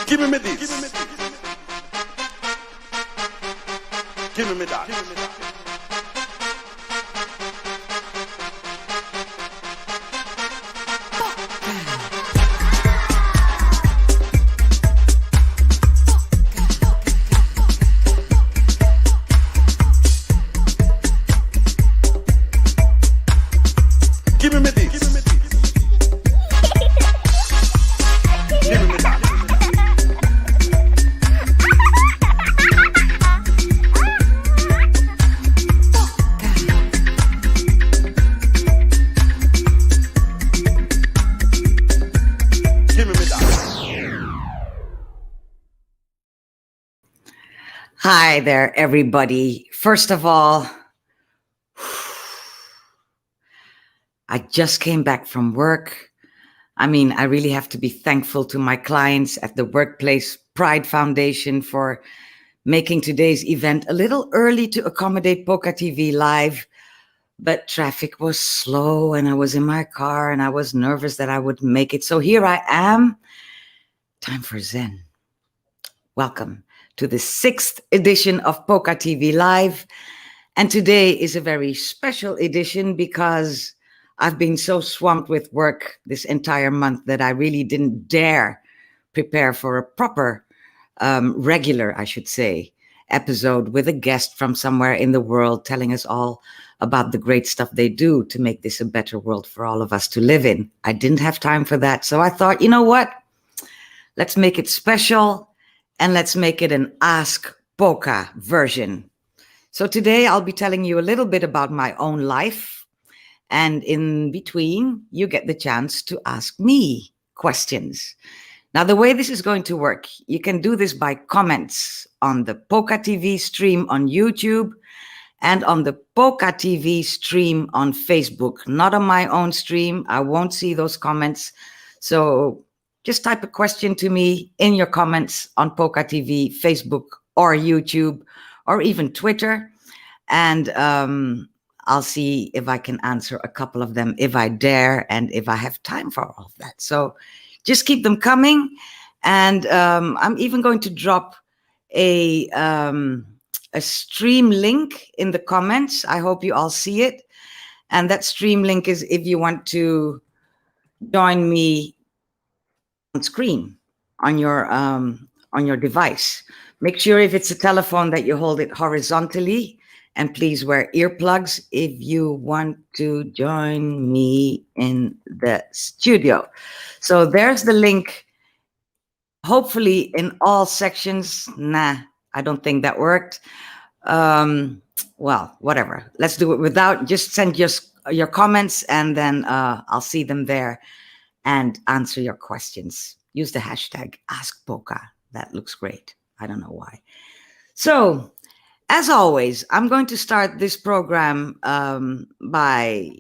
Give me this. Give me that. Give me this. Give me that. Hi there, everybody. First of all, I just came back from work. I mean, I really have to be thankful to my clients at the Workplace Pride Foundation for making today's event a little early to accommodate Poca TV live. But traffic was slow and I was in my car and I was nervous that I would make it. So here I am. Time for Zen. Welcome to the 6th edition of Poca TV Live. And today is a very special edition because I've been so swamped with work this entire month that I really didn't dare prepare for a proper, regular, I should say, episode with a guest from somewhere in the world telling us all about the great stuff they do to make this a better world for all of us to live in. I didn't have time for that. So I thought, you know what? Let's make it special. And let's make it an AskPoca version. So today I'll be telling you a little bit about my own life. And in between, you get the chance to ask me questions. Now, the way this is going to work, you can do this by comments on the Poca TV stream on YouTube and on the Poca TV stream on Facebook. Not on my own stream. I won't see those comments. So just type a question to me in your comments on Poca TV, Facebook, or YouTube, or even Twitter. And I'll see if I can answer a couple of them if I dare and if I have time for all of that. So just keep them coming. And I'm even going to drop a stream link in the comments. I hope you all see it. And that stream link is if you want to join me on screen on your device. Make sure if it's a telephone that you hold it horizontally, and please wear earplugs if you want to join me in the studio. So there's the link, hopefully in all sections. Nah, I don't think that worked. Well, whatever. Let's do it without. Just send your comments and then I'll see them there and answer your questions. Use the hashtag AskPoca. That looks great. I don't know why. So, as always, I'm going to start this program by,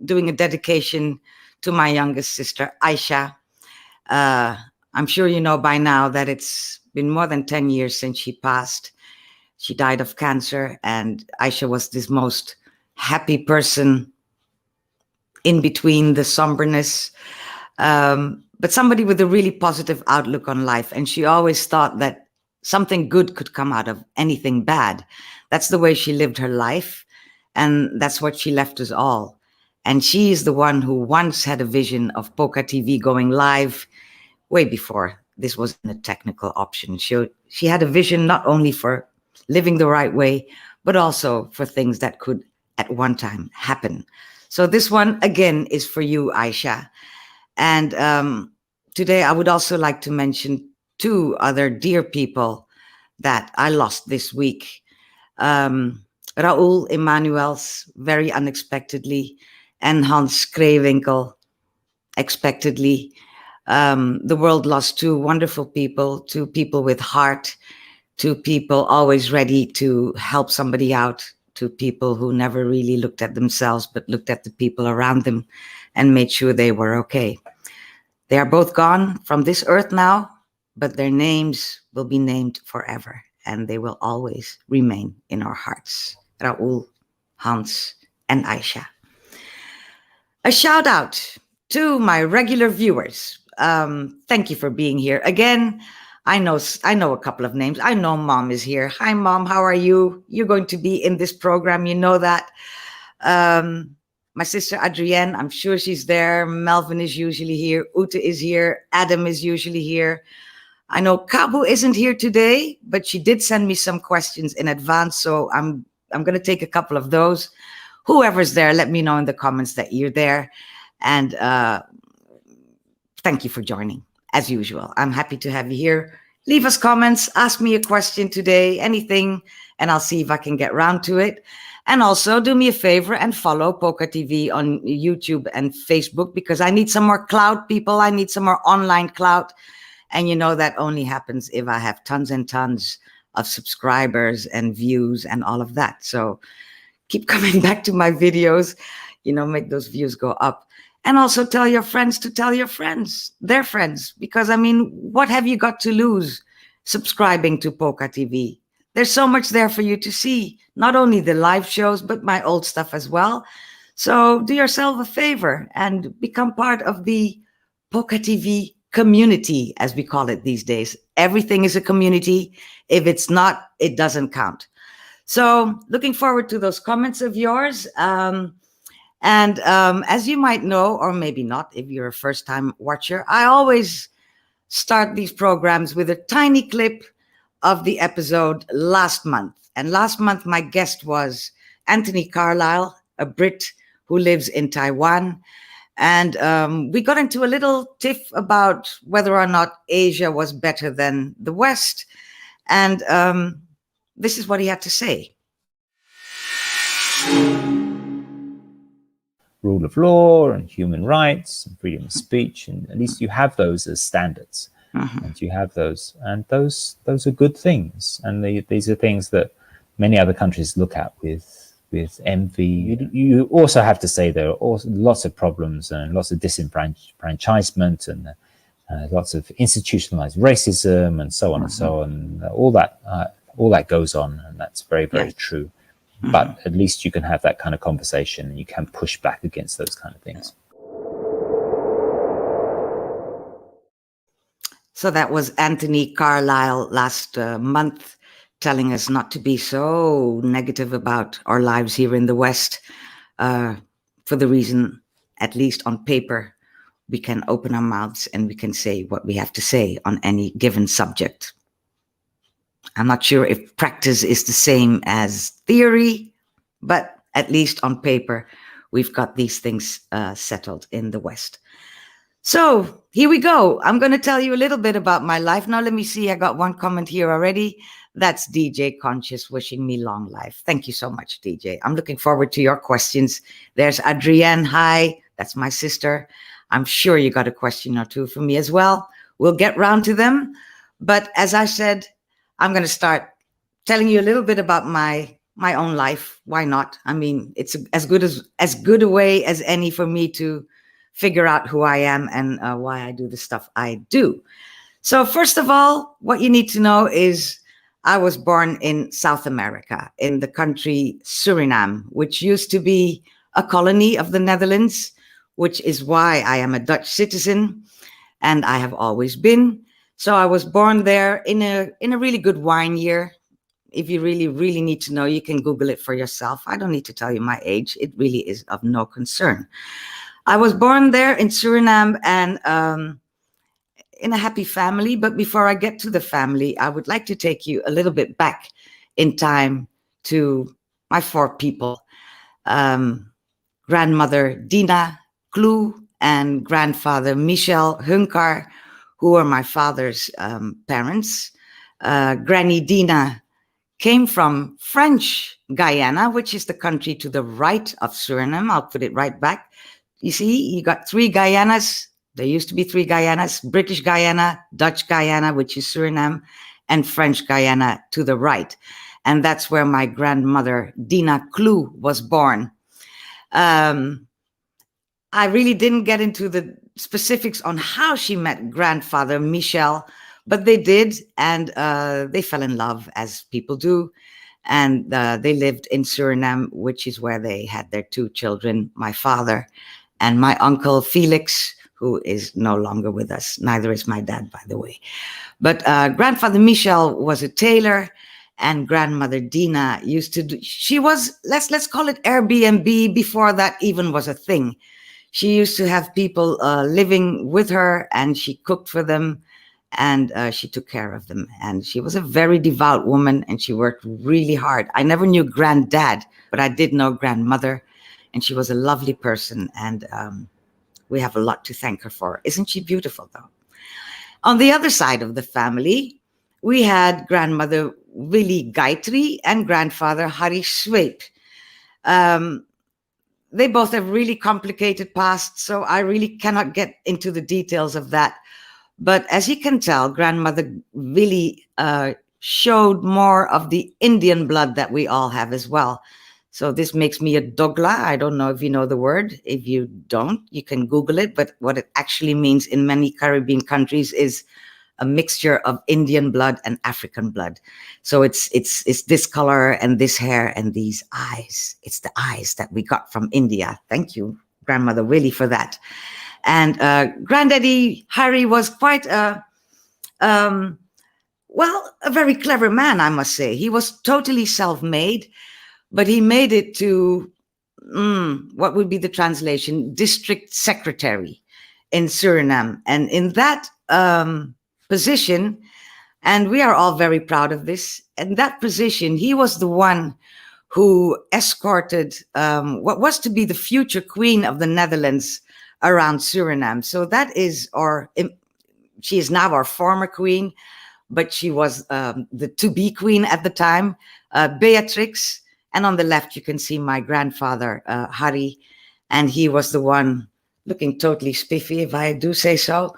doing a dedication to my youngest sister, Aisha. I'm sure you know by now that it's been more than 10 years since she passed. She died of cancer, and Aisha was this most happy person in between the somberness, but somebody with a really positive outlook on life. And she always thought that something good could come out of anything bad. That's the way she lived her life. And that's what she left us all. And she is the one who once had a vision of Poca TV going live way before this was a technical option. She had a vision not only for living the right way, but also for things that could at one time happen. So this one, again, is for you, Aisha. And today I would also like to mention two other dear people that I lost this week. Raoul Emanuels, very unexpectedly, and Hans Kreewinkel, expectedly. The world lost two wonderful people, two people with heart, two people always ready to help somebody out, two people who never really looked at themselves, but looked at the people around them and made sure they were okay. They are both gone from this earth now, but their names will be named forever, and they will always remain in our hearts. Raoul, Hans, and Aisha. A shout out to my regular viewers. Thank you for being here again. I know a couple of names. I know Mom is here. Hi, Mom. How are you? You're going to be in this program. You know that. My sister Adrienne, I'm sure she's there. Melvin is usually here. Ute is here. Adam is usually here. I know Kabu isn't here today, but she did send me some questions in advance, so I'm going to take a couple of those. Whoever's there, let me know in the comments that you're there, and thank you for joining. As usual, I'm happy to have you here. Leave us comments, ask me a question today, anything, and I'll see if I can get round to it. And also do me a favor and follow Poca TV on YouTube and Facebook, because I need some more clout, people. I need some more online clout. And you know that only happens if I have tons and tons of subscribers and views and all of that. So keep coming back to my videos, make those views go up. And also tell your friends to tell your friends, their friends, because I mean, what have you got to lose subscribing to Poca TV? There's so much there for you to see, not only the live shows, but my old stuff as well. So do yourself a favor and become part of the Poca TV community, as we call it these days. Everything is a community. If it's not, it doesn't count. So looking forward to those comments of yours. And as you might know, or maybe not, if you're a first-time watcher, I always start these programs with a tiny clip of the episode last month. And last month, my guest was Anthony Carlisle, a Brit who lives in Taiwan. And we got into a little tiff about whether or not Asia was better than the West. And this is what he had to say. Rule of law and human rights and freedom of speech, and at least you have those as standards. And you have those, and those are good things, and these are things that many other countries look at with envy. You also have to say there are also lots of problems and lots of disenfranchisement and lots of institutionalized racism and so on and so on. All that goes on, and that's very, very true. But at least you can have that kind of conversation and you can push back against those kind of things. So that was Anthony Carlisle last month telling us not to be so negative about our lives here in the West, for the reason, at least on paper, we can open our mouths and we can say what we have to say on any given subject. I'm not sure if practice is the same as theory, but at least on paper, we've got these things settled in the West. So here we go. I'm going to tell you a little bit about my life. Now, let me see. I got one comment here already. That's DJ Conscious wishing me long life. Thank you so much, DJ. I'm looking forward to your questions. There's Adrienne. Hi. That's my sister. I'm sure you got a question or two for me as well. We'll get round to them. But as I said, I'm going to start telling you a little bit about my own life. Why not? I mean, it's as good a way as any for me to figure out who I am and why I do the stuff I do. So first of all, what you need to know is I was born in South America, in the country Suriname, which used to be a colony of the Netherlands, which is why I am a Dutch citizen, and I have always been. So I was born there in a really good wine year. If you really, really need to know, you can Google it for yourself. I don't need to tell you my age. It really is of no concern. I was born there in Suriname and in a happy family. But before I get to the family, I would like to take you a little bit back in time to my four people. Grandmother Dina Klu and grandfather Michel Hunkar, who were my father's parents. Granny Dina came from French Guyana, which is the country to the right of Suriname. I'll put it right back. You see, you got three Guyanas. There used to be three Guyanas: British Guyana, Dutch Guyana, which is Suriname, and French Guyana to the right. And that's where my grandmother, Dina Klu, was born. I really didn't get into the specifics on how she met grandfather Michel, but they did, and they fell in love, as people do. And they lived in Suriname, which is where they had their two children, my father and my uncle Felix, who is no longer with us. Neither is my dad, by the way. But grandfather Michel was a tailor, and grandmother Dina used to do, she was, let's call it Airbnb before that even was a thing. She used to have people living with her, and she cooked for them, and she took care of them. And she was a very devout woman, and she worked really hard. I never knew granddad, but I did know grandmother, and she was a lovely person, and we have a lot to thank her for. Isn't she beautiful, though? On the other side of the family, we had grandmother Willie Gayatri and grandfather Hari Sweep. They both have really complicated pasts, so I really cannot get into the details of that. But as you can tell, grandmother Willie showed more of the Indian blood that we all have as well. So this makes me a Dogla. I don't know if you know the word. If you don't, you can Google it. But what it actually means in many Caribbean countries is a mixture of Indian blood and African blood. So it's this color and this hair and these eyes. It's the eyes that we got from India. Thank you, grandmother Willie, for that. And granddaddy Harry was quite a very clever man, I must say. He was totally self-made, but he made it to, what would be the translation? District secretary in Suriname. And in that position, and we are all very proud of this, in that position, he was the one who escorted what was to be the future queen of the Netherlands around Suriname. So that is she is now our former queen, but she was the to-be queen at the time, Beatrix. And on the left, you can see my grandfather, Harry, and he was the one looking totally spiffy, if I do say so.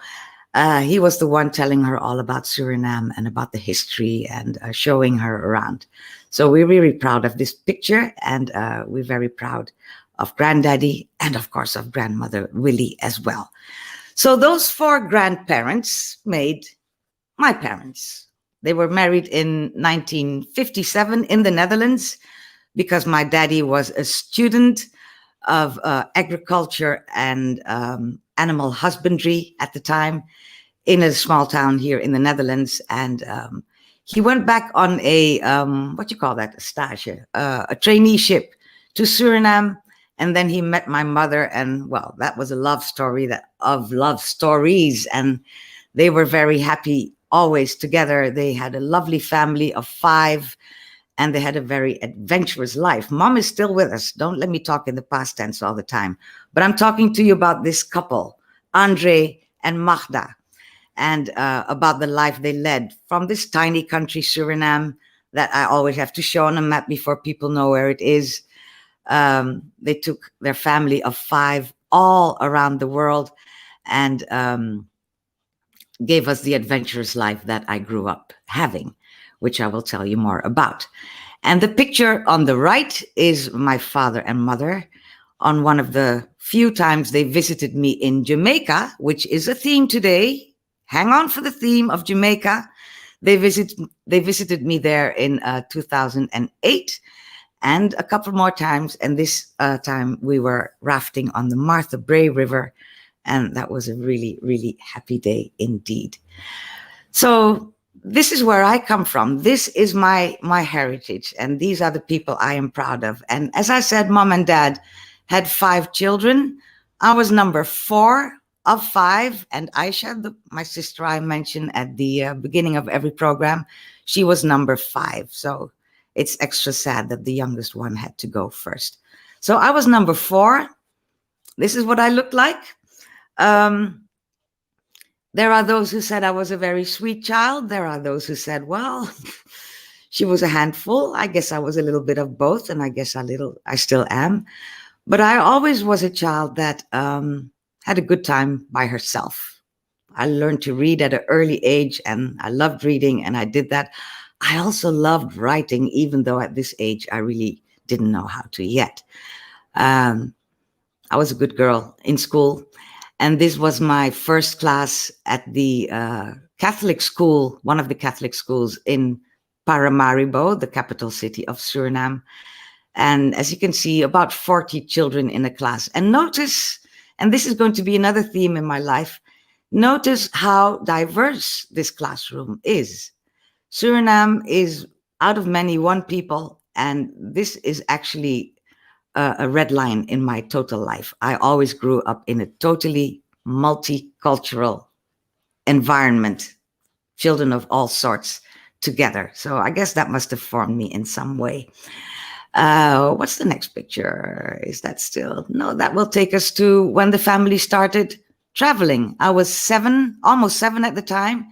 He was the one telling her all about Suriname and about the history and showing her around. So we're really proud of this picture, and we're very proud of granddaddy and, of course, of grandmother Willie as well. So those four grandparents made my parents. They were married in 1957 in the Netherlands, because my daddy was a student of agriculture and animal husbandry at the time in a small town here in the Netherlands. And he went back on a, a stage, a traineeship to Suriname. And then he met my mother, and well, that was a love story of love stories. And they were very happy always together. They had a lovely family of 5. And they had a very adventurous life. Mom is still with us. Don't let me talk in the past tense all the time. But I'm talking to you about this couple, Andre and Magda, and about the life they led from this tiny country, Suriname, that I always have to show on a map before people know where it is. They took their family of 5 all around the world and gave us the adventurous life that I grew up having, which I will tell you more about. And the picture on the right is my father and mother on one of the few times they visited me in Jamaica, which is a theme today. Hang on for the theme of Jamaica. They visited me there in 2008 and a couple more times. And this time we were rafting on the Martha Brae River. And that was a really, really happy day indeed. So this is where I come from. This is my heritage, and these are the people I am proud of. And as I said, Mom and Dad had 5 children. I was number 4 of 5, and Aisha, my sister I mentioned at the beginning of every program, she was number 5. So it's extra sad that the youngest one had to go first. So I was number 4. This is what I looked like. There are those who said I was a very sweet child. There are those who said, well, she was a handful. I guess I was a little bit of both, and I guess I still am. But I always was a child that had a good time by herself. I learned to read at an early age, and I loved reading, and I did that. I also loved writing, even though at this age I really didn't know how to yet. I was a good girl in school. And this was my first class at the Catholic school, one of the Catholic schools in Paramaribo, the capital city of Suriname. And as you can see, about 40 children in a class. And notice, and this is going to be another theme in my life, notice how diverse this classroom is. Suriname is, out of many, one people, and this is actually a red line in my total life. I always grew up in a totally multicultural environment, children of all sorts together. So I guess that must have formed me in some way. What's the next picture? Is that still? No, that will take us to when the family started traveling. I was 7, almost 7 at the time.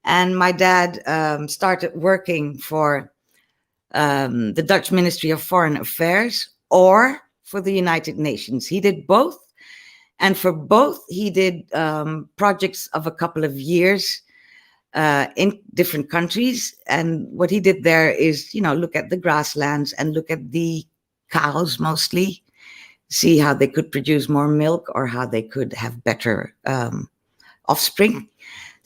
And my dad started working for the Dutch Ministry of Foreign Affairs or for the United Nations. He did both. And for both, he did projects of a couple of years in different countries. And what he did there is, look at the grasslands and look at the cows mostly, see how they could produce more milk or how they could have better offspring.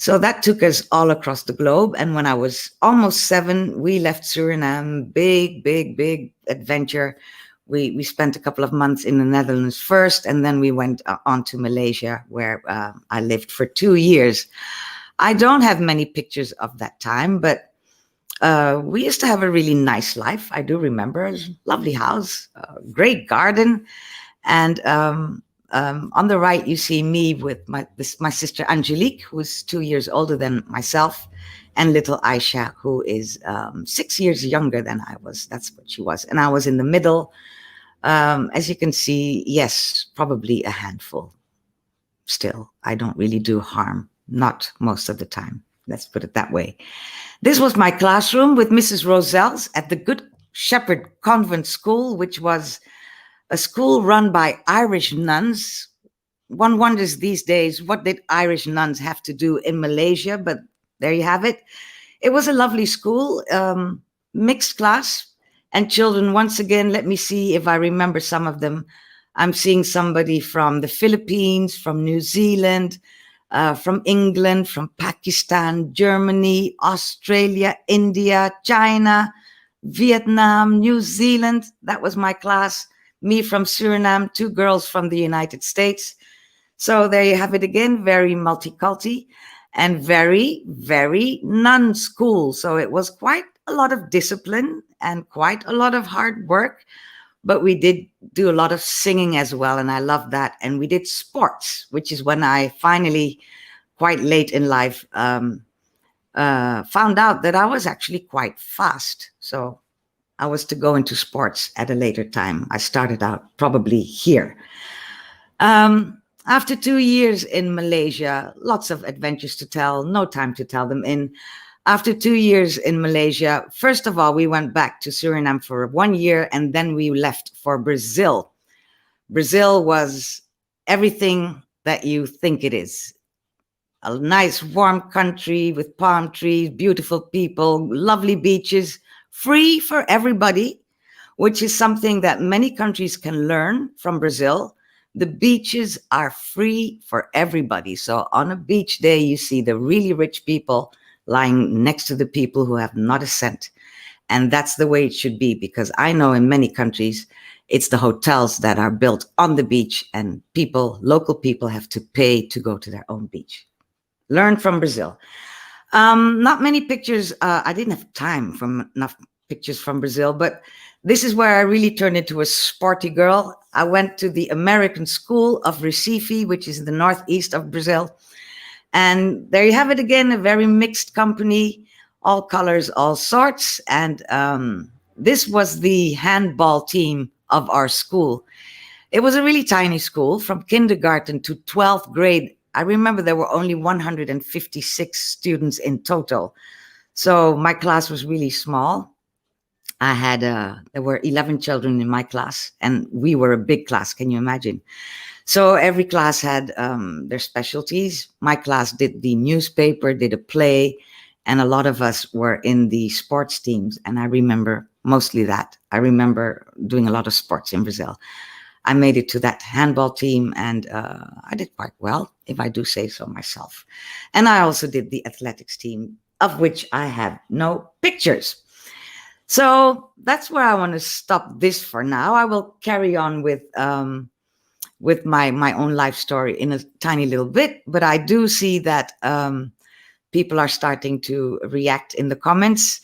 So that took us all across the globe. And when I was almost 7, we left Suriname, big adventure. We spent a couple of months in the Netherlands first, and then we went on to Malaysia, where I lived for 2 years. I don't have many pictures of that time, but we used to have a really nice life. I do remember a lovely house, a great garden. And on the right, you see me with my sister Angelique, who's 2 years older than myself, and little Aisha, who is 6 years younger than I was. That's what she was. And I was in the middle. As you can see, yes, probably a handful. Still, I don't really do harm. Not most of the time. Let's put it that way. This was my classroom with Mrs. Rosells at the Good Shepherd Convent School, which was a school run by Irish nuns. One wonders these days, what did Irish nuns have to do in Malaysia? But there you have it. It was a lovely school, mixed class, and children, once again, let me see if I remember some of them. I'm seeing somebody from the Philippines, from New Zealand, from England, from Pakistan, Germany, Australia, India, China, Vietnam, New Zealand. That was my class. Me from Suriname, 2 girls from the United States. So there you have it again, very multiculti and very, very non-school. So it was quite a lot of discipline and quite a lot of hard work. But we did do a lot of singing as well, and I loved that. And we did sports, which is when I finally, quite late in life, found out that I was actually quite fast. So I was to go into sports at a later time. I started out probably here. After 2 years in Malaysia, lots of adventures to tell, no time to tell them in. After 2 years in Malaysia, first of all, we went back to Suriname for 1 year, and then we left for Brazil. Brazil was everything that you think it is. A nice, warm country with palm trees, beautiful people, lovely beaches, free for everybody, which is something that many countries can learn from Brazil. The beaches are free for everybody. So on a beach day, you see the really rich people lying next to the people who have not a cent. And that's the way it should be, because I know in many countries, it's the hotels that are built on the beach and people, local people, have to pay to go to their own beach. Learn from Brazil. Not many pictures. I didn't have time for enough pictures from Brazil, but this is where I really turned into a sporty girl. I went to the American School of Recife, which is in the northeast of Brazil. And there you have it again, a very mixed company, all colors, all sorts. And this was the handball team of our school. It was a really tiny school from kindergarten to 12th grade. I remember there were only 156 students in total. So my class was really small. I had, there were 11 children in my class, and we were a big class, can you imagine? So every class had their specialties. My class did the newspaper, did a play, and a lot of us were in the sports teams. And I remember mostly that. I remember doing a lot of sports in Brazil. I made it to that handball team, and I did quite well, if I do say so myself. And I also did the athletics team, of which I have no pictures. So that's where I want to stop this for now. I will carry on with with my own life story in a tiny little bit, but I do see that people are starting to react in the comments.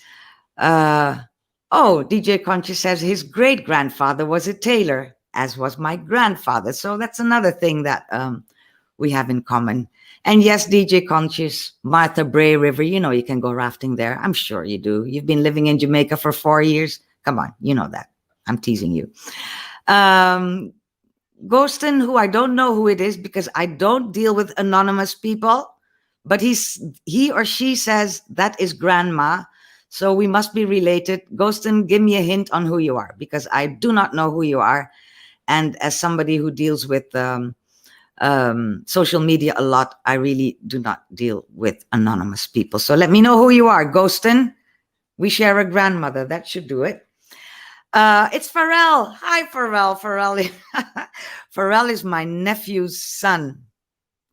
DJ Conscious says his great-grandfather was a tailor, as was my grandfather. So that's another thing that we have in common. And yes, DJ Conscious, Martha Bray River, you can go rafting there. I'm sure you do. You've been living in Jamaica for 4 years. Come on, you know that. I'm teasing you. Ghostin, who I don't know who it is because I don't deal with anonymous people, but he or she says that is grandma. So we must be related. Ghostin, give me a hint on who you are because I do not know who you are. And as somebody who deals with social media a lot, I really do not deal with anonymous people. So let me know who you are, Ghostin. We share a grandmother. That should do it. It's Pharrell. Hi, Pharrell. Pharrell is my nephew's son.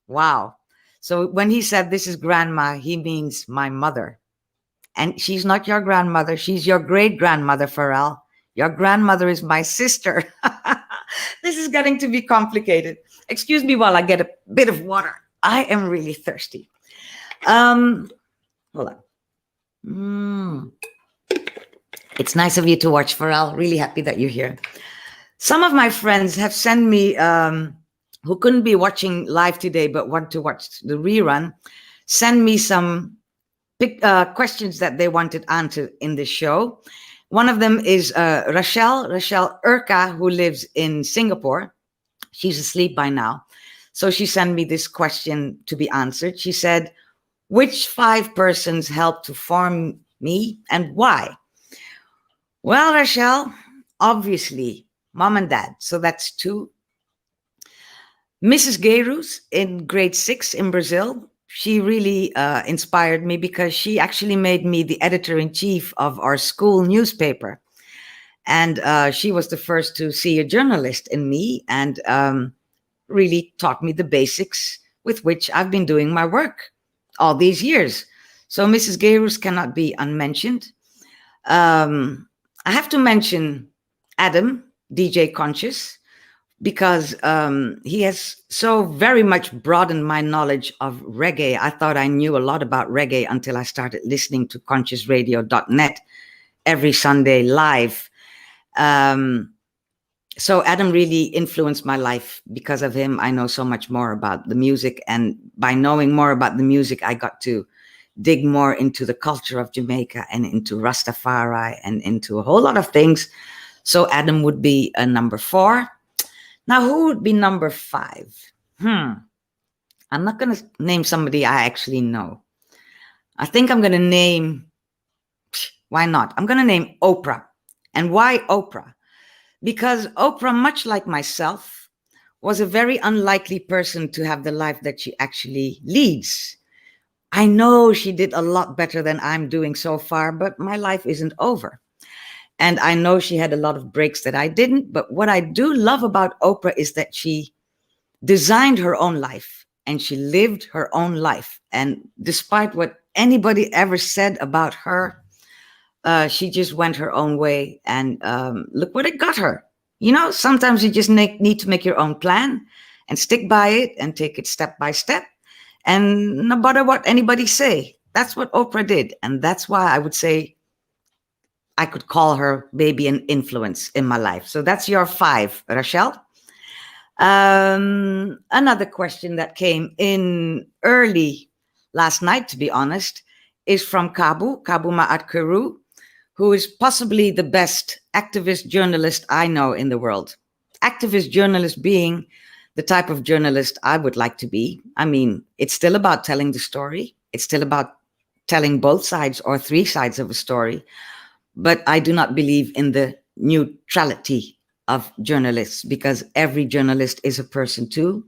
Wow. So when he said this is grandma, he means my mother. And she's not your grandmother. She's your great-grandmother, Pharrell. Your grandmother is my sister. This is getting to be complicated. Excuse me while I get a bit of water. I am really thirsty. Hold on. It's nice of you to watch, Pharrell. Really happy that you're here. Some of my friends have sent me, who couldn't be watching live today but want to watch the rerun, send me some questions that they wanted answered in the show. One of them is Rachelle Urka, who lives in Singapore. She's asleep by now. So she sent me this question to be answered. She said, which 5 persons helped to form me and why? Well, Rachelle, obviously, mom and dad. So that's 2. Mrs. Geirus in grade 6 in Brazil. She really inspired me because she actually made me the editor-in-chief of our school newspaper. And she was the first to see a journalist in me and really taught me the basics with which I've been doing my work all these years. So Mrs. Geirus cannot be unmentioned. I have to mention Adam, DJ Conscious, because he has so very much broadened my knowledge of reggae. I thought I knew a lot about reggae until I started listening to consciousradio.net every Sunday live. So Adam really influenced my life. Because of him, I know so much more about the music. And by knowing more about the music, I got to dig more into the culture of Jamaica and into Rastafari and into a whole lot of things. So Adam would be a number 4. Now, who would be number 5? I'm not going to name somebody I actually know. I think I'm going to name, why not? I'm going to name Oprah. And why Oprah? Because Oprah, much like myself, was a very unlikely person to have the life that she actually leads. I know she did a lot better than I'm doing so far, but my life isn't over. And I know she had a lot of breaks that I didn't. But what I do love about Oprah is that she designed her own life and she lived her own life. And despite what anybody ever said about her, she just went her own way. And look what it got her. Sometimes you just need to make your own plan and stick by it and take it step by step. And no matter what anybody say, that's what Oprah did. And that's why I would say I could call her maybe an influence in my life. So that's your 5, Rachelle. Another question that came in early last night, to be honest, is from Kabu Ma'at Kheru, who is possibly the best activist journalist I know in the world. Activist journalist being the type of journalist I would like to be. I mean, it's still about telling the story. It's still about telling both sides or 3 sides of a story. But I do not believe in the neutrality of journalists because every journalist is a person too.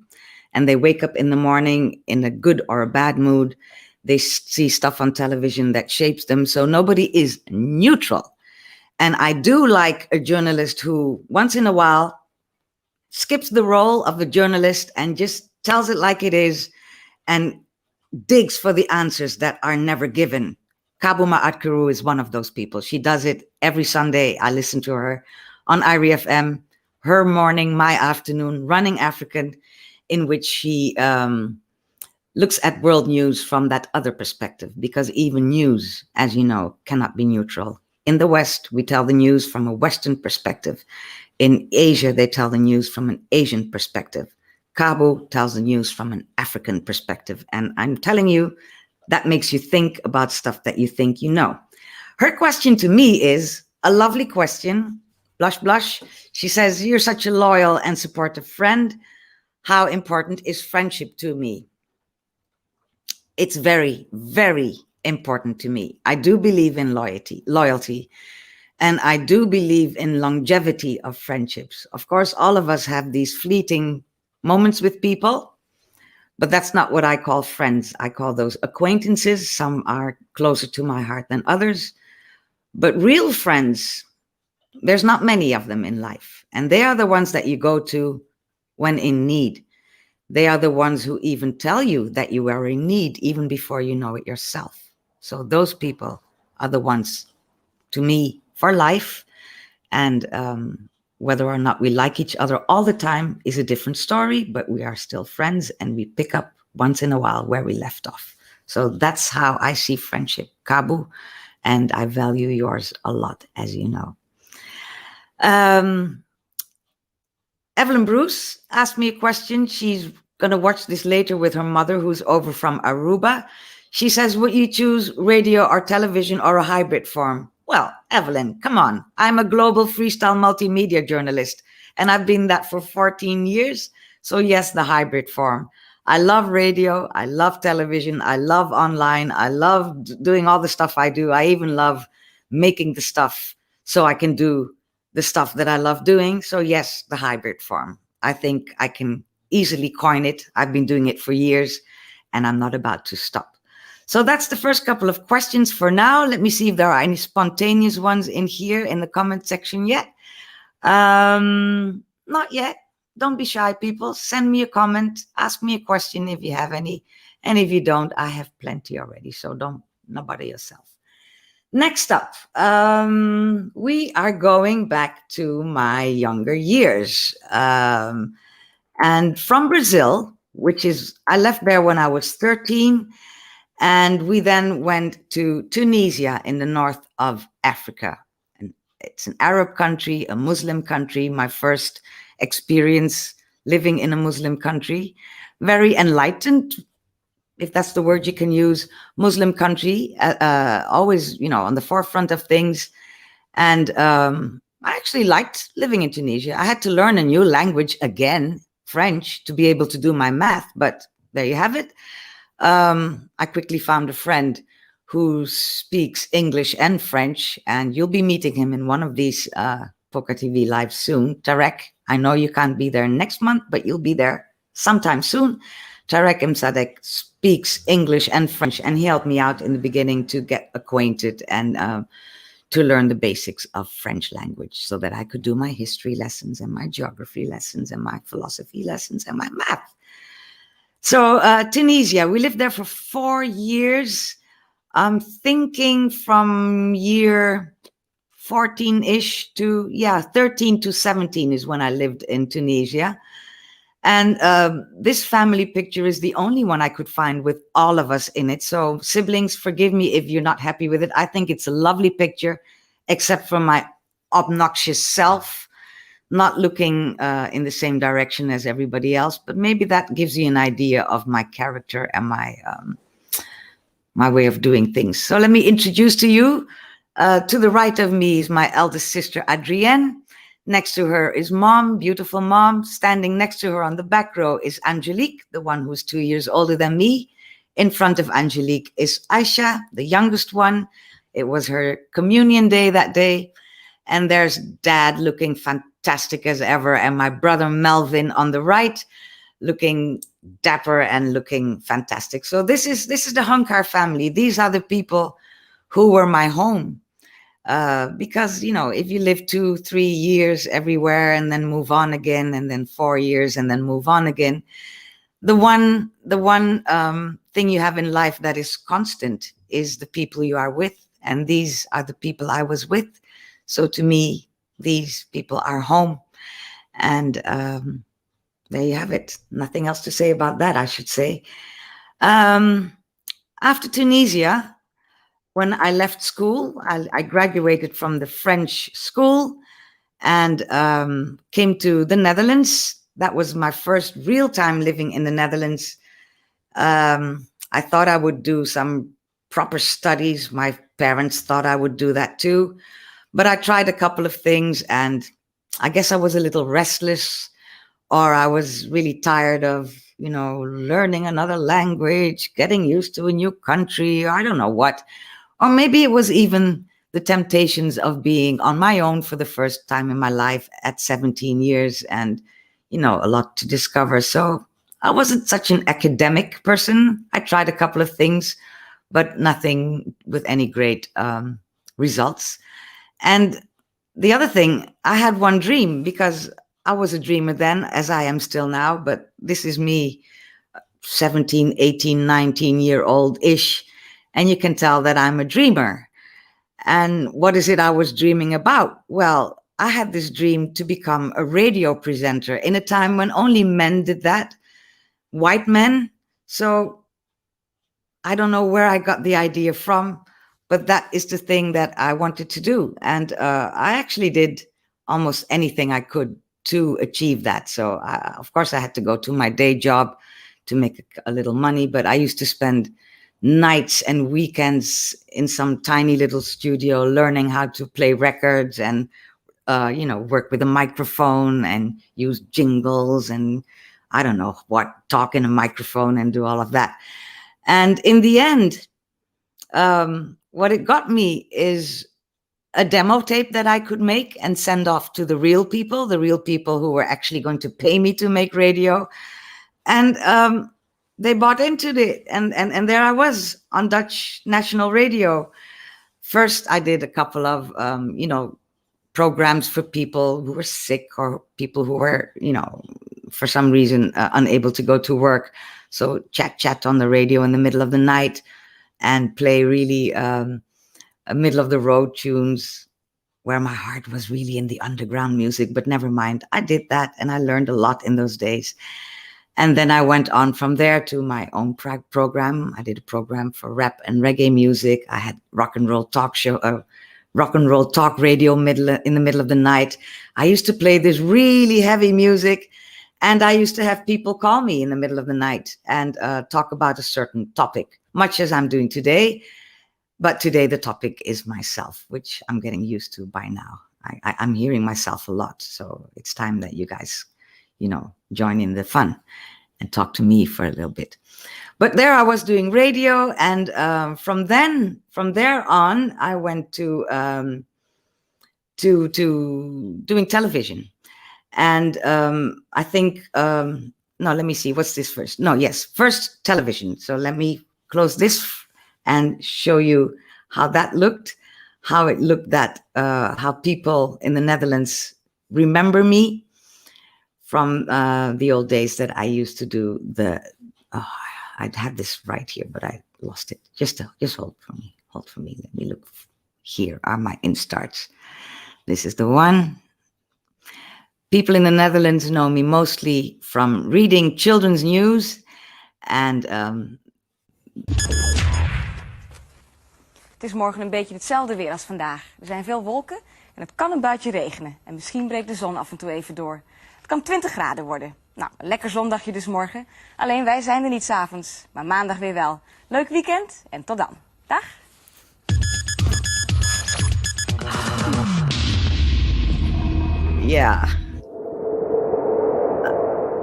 And they wake up in the morning in a good or a bad mood. They see stuff on television that shapes them. So nobody is neutral. And I do like a journalist who once in a while skips the role of a journalist and just tells it like it is and digs for the answers that are never given. Kabu Ma'at Kheru is one of those people. She does it every Sunday. I listen to her on IRI FM. her morning, my afternoon, Running African, in which she looks at world news from that other perspective, because even news, as you know, cannot be neutral. In the West, we tell the news from a Western perspective. In Asia, they tell the news from an Asian perspective. Cabo tells the news from an African perspective. And I'm telling you, that makes you think about stuff that you think you know. Her question to me is a lovely question. Blush, blush. She says, "You're such a loyal and supportive friend. How important is friendship to me?" It's very, very important to me. I do believe in loyalty, and I do believe in longevity of friendships. Of course, all of us have these fleeting moments with people, but that's not what I call friends. I call those acquaintances. Some are closer to my heart than others, but real friends, there's not many of them in life, and they are the ones that you go to when in need. They are the ones who even tell you that you are in need even before you know it yourself. So those people are the ones, to me, for life. And whether or not we like each other all the time is a different story, but we are still friends, and we pick up once in a while where we left off. So that's how I see friendship, Kabu, and I value yours a lot, as you know. Evelyn Bruce asked me a question. She's going to watch this later with her mother, who's over from Aruba. She says, "Would you choose radio or television or a hybrid form?" Well, Evelyn, come on. I'm a global freestyle multimedia journalist, and I've been that for 14 years. So yes, the hybrid form. I love radio. I love television. I love online. I love doing all the stuff I do. I even love making the stuff so I can do the stuff that I love doing. So yes, the hybrid form. I think I can easily coin it. I've been doing it for years, and I'm not about to stop. So that's the first couple of questions for now. Let me see if there are any spontaneous ones in here in the comment section yet. Not yet. Don't be shy, people. Send me a comment. Ask me a question if you have any. And if you don't, I have plenty already. So don't bother yourself. Next up, we are going back to my younger years. And from Brazil, which is, I left there when I was 13. And we then went to Tunisia in the north of Africa. And it's an Arab country, a Muslim country. My first experience living in a Muslim country. Very enlightened, if that's the word you can use, Muslim country, always, on the forefront of things. And I actually liked living in Tunisia. I had to learn a new language again, French, to be able to do my math, but there you have it. I quickly found a friend who speaks English and French, and you'll be meeting him in one of these Poca TV lives soon. Tarek, I know you can't be there next month, but you'll be there sometime soon. Tarek Msadek speaks English and French, and he helped me out in the beginning to get acquainted and to learn the basics of French language so that I could do my history lessons and my geography lessons and my philosophy lessons and my math. So Tunisia, we lived there for 4 years. I'm thinking from year 14-ish to, 13 to 17 is when I lived in Tunisia. And this family picture is the only one I could find with all of us in it. So siblings, forgive me if you're not happy with it. I think it's a lovely picture, except for my obnoxious self, not looking in the same direction as everybody else. But maybe that gives you an idea of my character and my way of doing things. So let me introduce to you, to the right of me is my eldest sister, Adrienne. Next to her is mom, beautiful mom. Standing next to her on the back row is Angelique, the one who's 2 years older than me. In front of Angelique is Aisha, the youngest one. It was her communion day that day. And there's dad looking fantastic as ever. And my brother Melvin on the right, looking dapper and looking fantastic. So this is the Hunkar family. These are the people who were my home. Because, if you live 2-3 years everywhere and then move on again, and then 4 years and then move on again, the one thing you have in life that is constant is the people you are with. And these are the people I was with. So to me, these people are home. And there you have it. Nothing else to say about that, I should say. After Tunisia, when I left school, I graduated from the French school and came to the Netherlands. That was my first real time living in the Netherlands. I thought I would do some proper studies. My parents thought I would do that too. But I tried a couple of things, and I guess I was a little restless, or I was really tired of, learning another language, getting used to a new country, or I don't know what. Or maybe it was even the temptations of being on my own for the first time in my life at 17 years and, a lot to discover. So I wasn't such an academic person. I tried a couple of things, but nothing with any great results. And the other thing, I had one dream, because I was a dreamer then, as I am still now, but this is me, 17, 18, 19-year-old-ish, and you can tell that I'm a dreamer. And what is it I was dreaming about? Well, I had this dream to become a radio presenter in a time when only men did that, white men. So I don't know where I got the idea from, but that is the thing that I wanted to do. And I actually did almost anything I could to achieve that. So of course I had to go to my day job to make a little money, but I used to spend nights and weekends in some tiny little studio learning how to play records and work with a microphone and use jingles and I don't know what, talk in a microphone and do all of that. And in the end, what it got me is a demo tape that I could make and send off to the real people who were actually going to pay me to make radio. And they bought into it. And there I was on Dutch national radio. First, I did a couple of, programs for people who were sick or people who were, for some reason unable to go to work. So chat on the radio in the middle of the night and play really middle of the road tunes where my heart was really in the underground music, but never mind. I did that and I learned a lot in those days. And then I went on from there to my own program. I did a program for rap and reggae music. I had rock and roll talk radio in the middle of the night. I used to play this really heavy music, and I used to have people call me in the middle of the night and talk about a certain topic, much as I'm doing today. But today the topic is myself, which I'm getting used to by now. I'm hearing myself a lot. So it's time that you guys, join in the fun and talk to me for a little bit. But there I was doing radio. And from there on, I went to doing television. And I think, no, let me see, what's this first? No, yes, first television. So let me close this and show you how that looked, how it looked that, how people in the Netherlands remember me from the old days that I used to do I'd had this right here, but I lost it. Just hold for me, Let me look. Here are my instarts. This is the one. People in the Netherlands know me mostly from reading children's news and Het is morgen een beetje hetzelfde weer als vandaag. Er zijn veel wolken en het kan een buitje regenen. En misschien breekt de zon af en toe even door. Het kan 20 graden worden. Nou, een lekker zondagje dus morgen. Alleen wij zijn er niet 's avonds, maar maandag weer wel. Leuk weekend en tot dan. Dag! Yeah.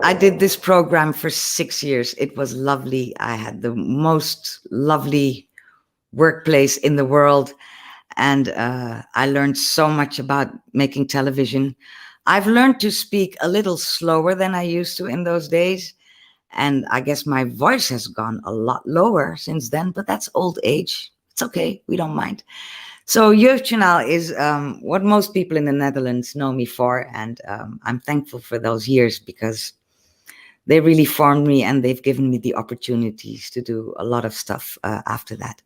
I did this program for 6 years. It was lovely. I had the most lovely workplace in the world. And I learned so much about making television. I've learned to speak a little slower than I used to in those days. And I guess my voice has gone a lot lower since then, but that's old age. It's okay. We don't mind. So Jeugdjournaal is what most people in the Netherlands know me for. And I'm thankful for those years because they really formed me and they've given me the opportunities to do a lot of stuff after that.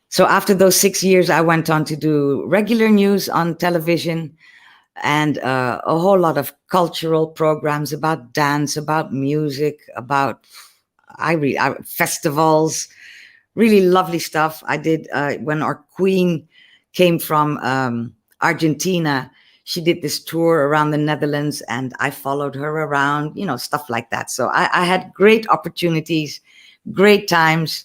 So after those 6 years, I went on to do regular news on television. and a whole lot of cultural programs about dance, about music, about festivals, really lovely stuff. I did when our queen came from Argentina. She did this tour around the Netherlands, and I followed her around, stuff like that. So I had great opportunities, great times,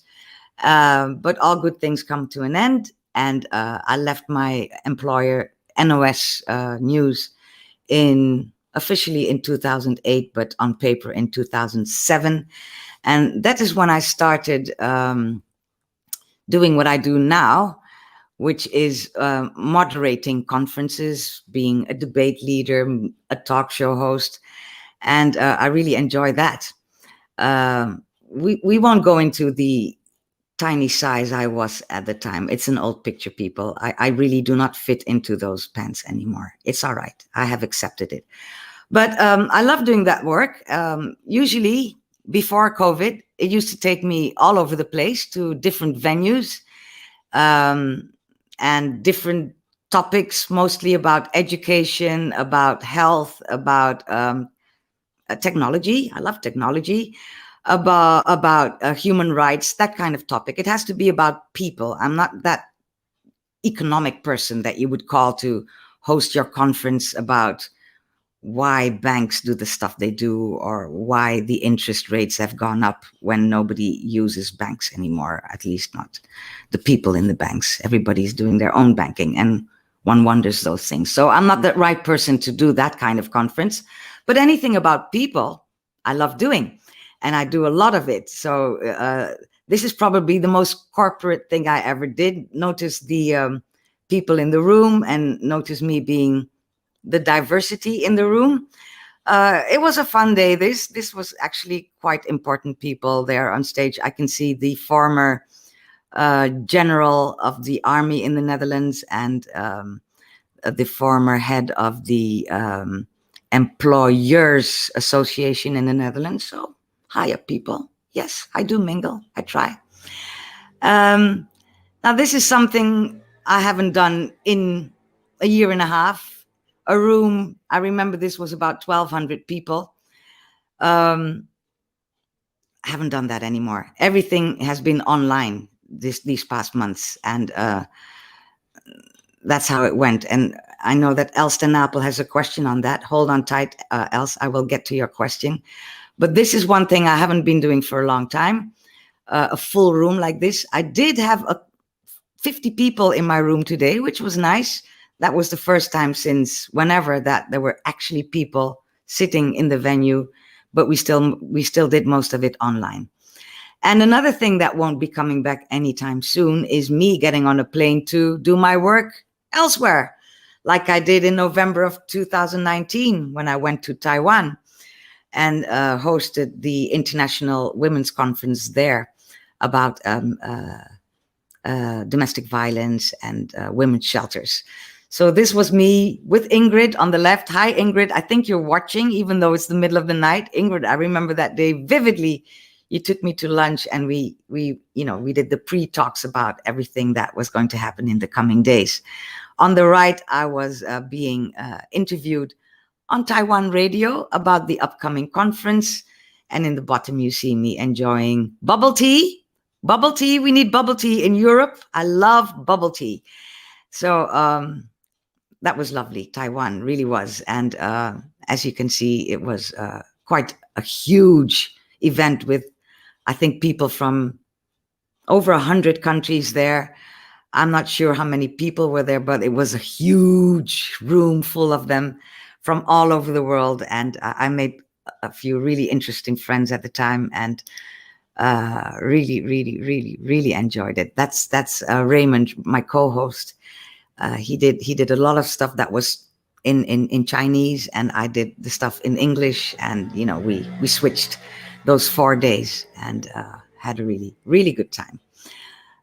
but all good things come to an end. And I left my employer, NOS News, officially in 2008, but on paper in 2007. And that is when I started doing what I do now, which is moderating conferences, being a debate leader, a talk show host. And I really enjoy that. We won't go into the tiny size I was at the time. It's an old picture, people. I really do not fit into those pants anymore. It's all right. I have accepted it. But I love doing that work. Usually before COVID, it used to take me all over the place to different venues and different topics, mostly about education, about health, about technology. I love technology. About human rights, that kind of topic. It has to be about people. I'm not that economic person that you would call to host your conference about why banks do the stuff they do, or why the interest rates have gone up when nobody uses banks anymore, at least not the people in the banks. Everybody's doing their own banking, and one wonders those things. So I'm not the right person to do that kind of conference, but anything about people, I love doing. And I do a lot of it. So this is probably the most corporate thing I ever did. Notice the people in the room, and notice me being the diversity in the room. It was a fun day. This was actually quite important people there on stage. I can see the former general of the army in the Netherlands, and the former head of the Employers Association in the Netherlands. So high up people. Yes, I do mingle. I try. Now, this is something I haven't done in a year and a half. A room, I remember this was about 1,200 people. I haven't done that anymore. Everything has been online these past months, and that's how it went. And I know that Els Apel has a question on that. Hold on tight, Els. I will get to your question. But this is one thing I haven't been doing for a long time, a full room like this. I did have 50 people in my room today, which was nice. That was the first time since whenever that there were actually people sitting in the venue, but we still did most of it online. And another thing that won't be coming back anytime soon is me getting on a plane to do my work elsewhere, like I did in November of 2019 when I went to Taiwan and hosted the International Women's Conference there about domestic violence and women's shelters. So this was me with Ingrid on the left. Hi, Ingrid. I think you're watching, even though it's the middle of the night. Ingrid, I remember that day vividly. You took me to lunch, and we did the pre-talks about everything that was going to happen in the coming days. On the right, I was being interviewed on Taiwan radio about the upcoming conference. And in the bottom, you see me enjoying bubble tea. Bubble tea, we need bubble tea in Europe. I love bubble tea. So that was lovely. Taiwan really was. And as you can see, it was quite a huge event with, I think, people from over 100 countries there. I'm not sure how many people were there, but it was a huge room full of them from all over the world. And I made a few really interesting friends at the time, and really enjoyed it. That's Raymond, my co-host. He did a lot of stuff that was in Chinese, and I did the stuff in English, and we switched those 4 days and had a really good time.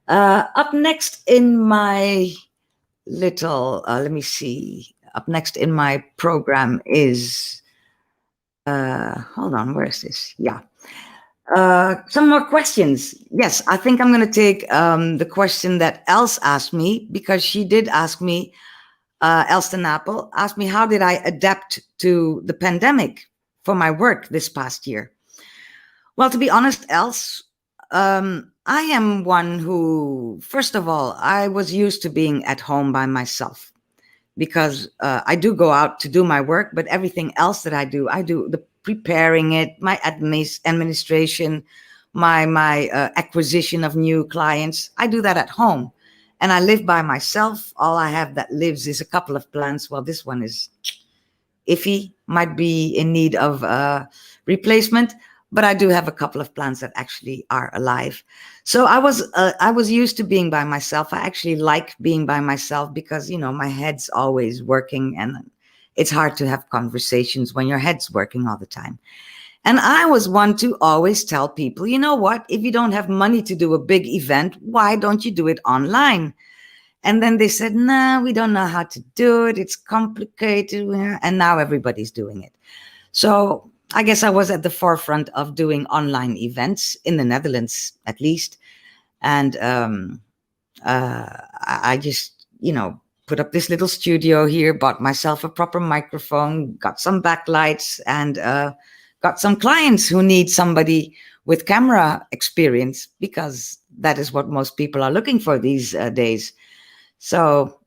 Up next in my little, let me see. Up next in my program is, hold on, where is this? Yeah. Some more questions. Yes, I think I'm going to take the question that Els asked me, because she did ask me Elston Apple, asked me how did I adapt to the pandemic for my work this past year. Well, to be honest, Els, I am one who, first of all, I was used to being at home by myself because I do go out to do my work, but everything else that I do the preparing it, my administration, my acquisition of new clients. I do that at home. And I live by myself. All I have that lives is a couple of plants. Well, this one is iffy, might be in need of replacement, but I do have a couple of plants that actually are alive. So I was used to being by myself. I actually like being by myself because, my head's always working and it's hard to have conversations when your head's working all the time. And I was one to always tell people, you know what, if you don't have money to do a big event, why don't you do it online? And then they said, no, we don't know how to do it. It's complicated. And now everybody's doing it. So I guess I was at the forefront of doing online events in the Netherlands, at least. And I just, put up this little studio here, bought myself a proper microphone, got some backlights, and got some clients who need somebody with camera experience because that is what most people are looking for these days. So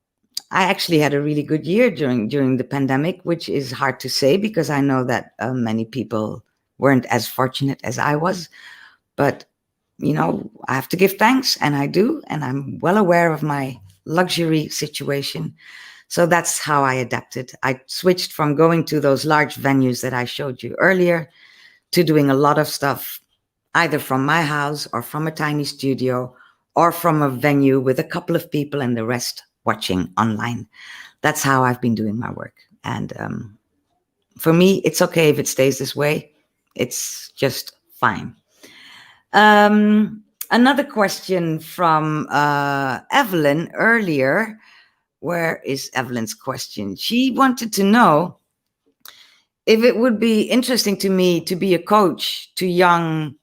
I actually had a really good year during the pandemic, which is hard to say because I know that many people weren't as fortunate as I was. But, I have to give thanks, and I do, and I'm well aware of my luxury situation. So that's how I adapted. I switched from going to those large venues that I showed you earlier to doing a lot of stuff, either from my house or from a tiny studio or from a venue with a couple of people and the rest watching online. That's how I've been doing my work. And for me, it's okay if it stays this way. It's just fine. Another question from Evelyn earlier. Where is Evelyn's question? She wanted to know if it would be interesting to me to be a coach to young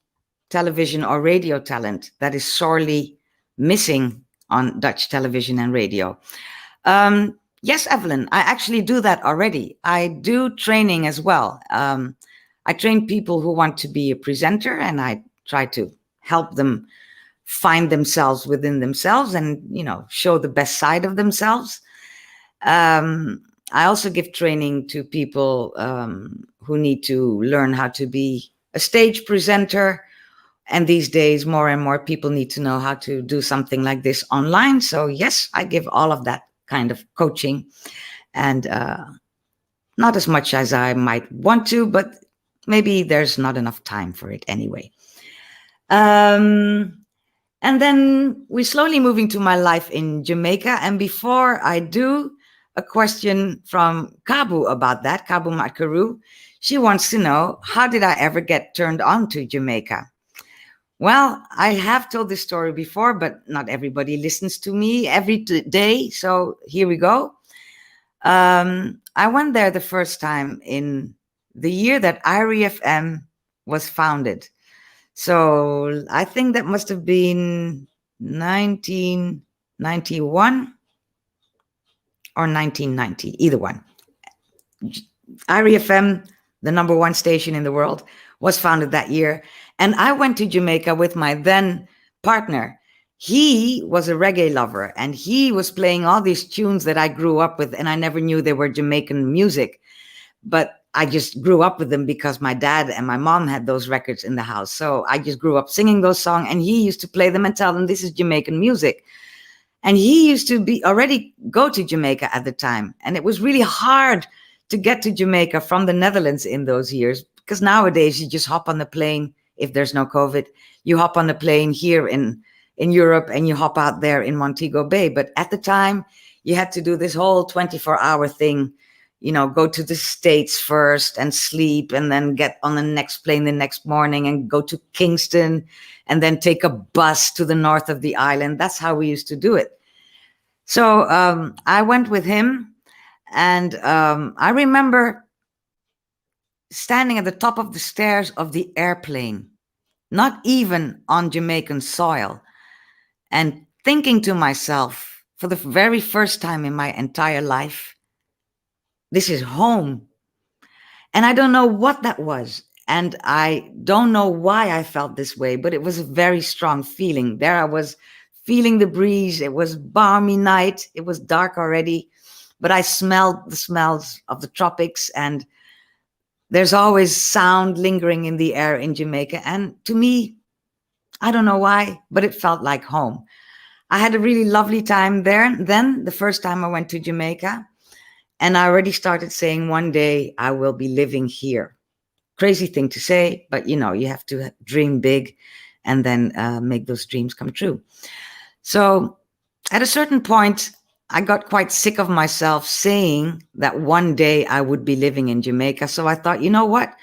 television or radio talent that is sorely missing on Dutch television and radio. Yes, Evelyn, I actually do that already. I do training as well. I train people who want to be a presenter, and I try to help them find themselves within themselves and, show the best side of themselves. I also give training to people who need to learn how to be a stage presenter. And these days, more and more people need to know how to do something like this online. So yes, I give all of that kind of coaching, and not as much as I might want to, but maybe there's not enough time for it anyway. And then we're slowly moving to my life in Jamaica. And before I do, a question from Kabu about that, Kabu Ma'at Kheru. She wants to know, how did I ever get turned on to Jamaica? Well, I have told this story before, but not everybody listens to me every day. So here we go. I went there the first time in the year that IRI FM was founded. So I think that must have been 1991 or 1990, either one. IRI FM, the #1 station in the world, was founded that year. And I went to Jamaica with my then partner. He was a reggae lover, and he was playing all these tunes that I grew up with, and I never knew they were Jamaican music. But I just grew up with them because my dad and my mom had those records in the house. So I just grew up singing those songs, and he used to play them and tell them this is Jamaican music. And he used to already go to Jamaica at the time. And it was really hard to get to Jamaica from the Netherlands in those years, because nowadays you just hop on the plane. If there's no COVID, you hop on the plane here in Europe and you hop out there in Montego Bay. But at the time, you had to do this whole 24-hour thing, go to the States first and sleep, and then get on the next plane the next morning and go to Kingston, and then take a bus to the north of the island. That's how we used to do it. So I went with him, and I remember standing at the top of the stairs of the airplane, not even on Jamaican soil, and thinking to myself, for the very first time in my entire life, this is home. And I don't know what that was. And I don't know why I felt this way, but it was a very strong feeling. There I was feeling the breeze. It was balmy night. It was dark already, but I smelled the smells of the tropics, and there's always sound lingering in the air in Jamaica. And to me, I don't know why, but it felt like home. I had a really lovely time there. Then the first time I went to Jamaica, and I already started saying, one day I will be living here. Crazy thing to say, but you know, you have to dream big and then make those dreams come true. So at a certain point, I got quite sick of myself saying that one day I would be living in Jamaica. So I thought, you know what?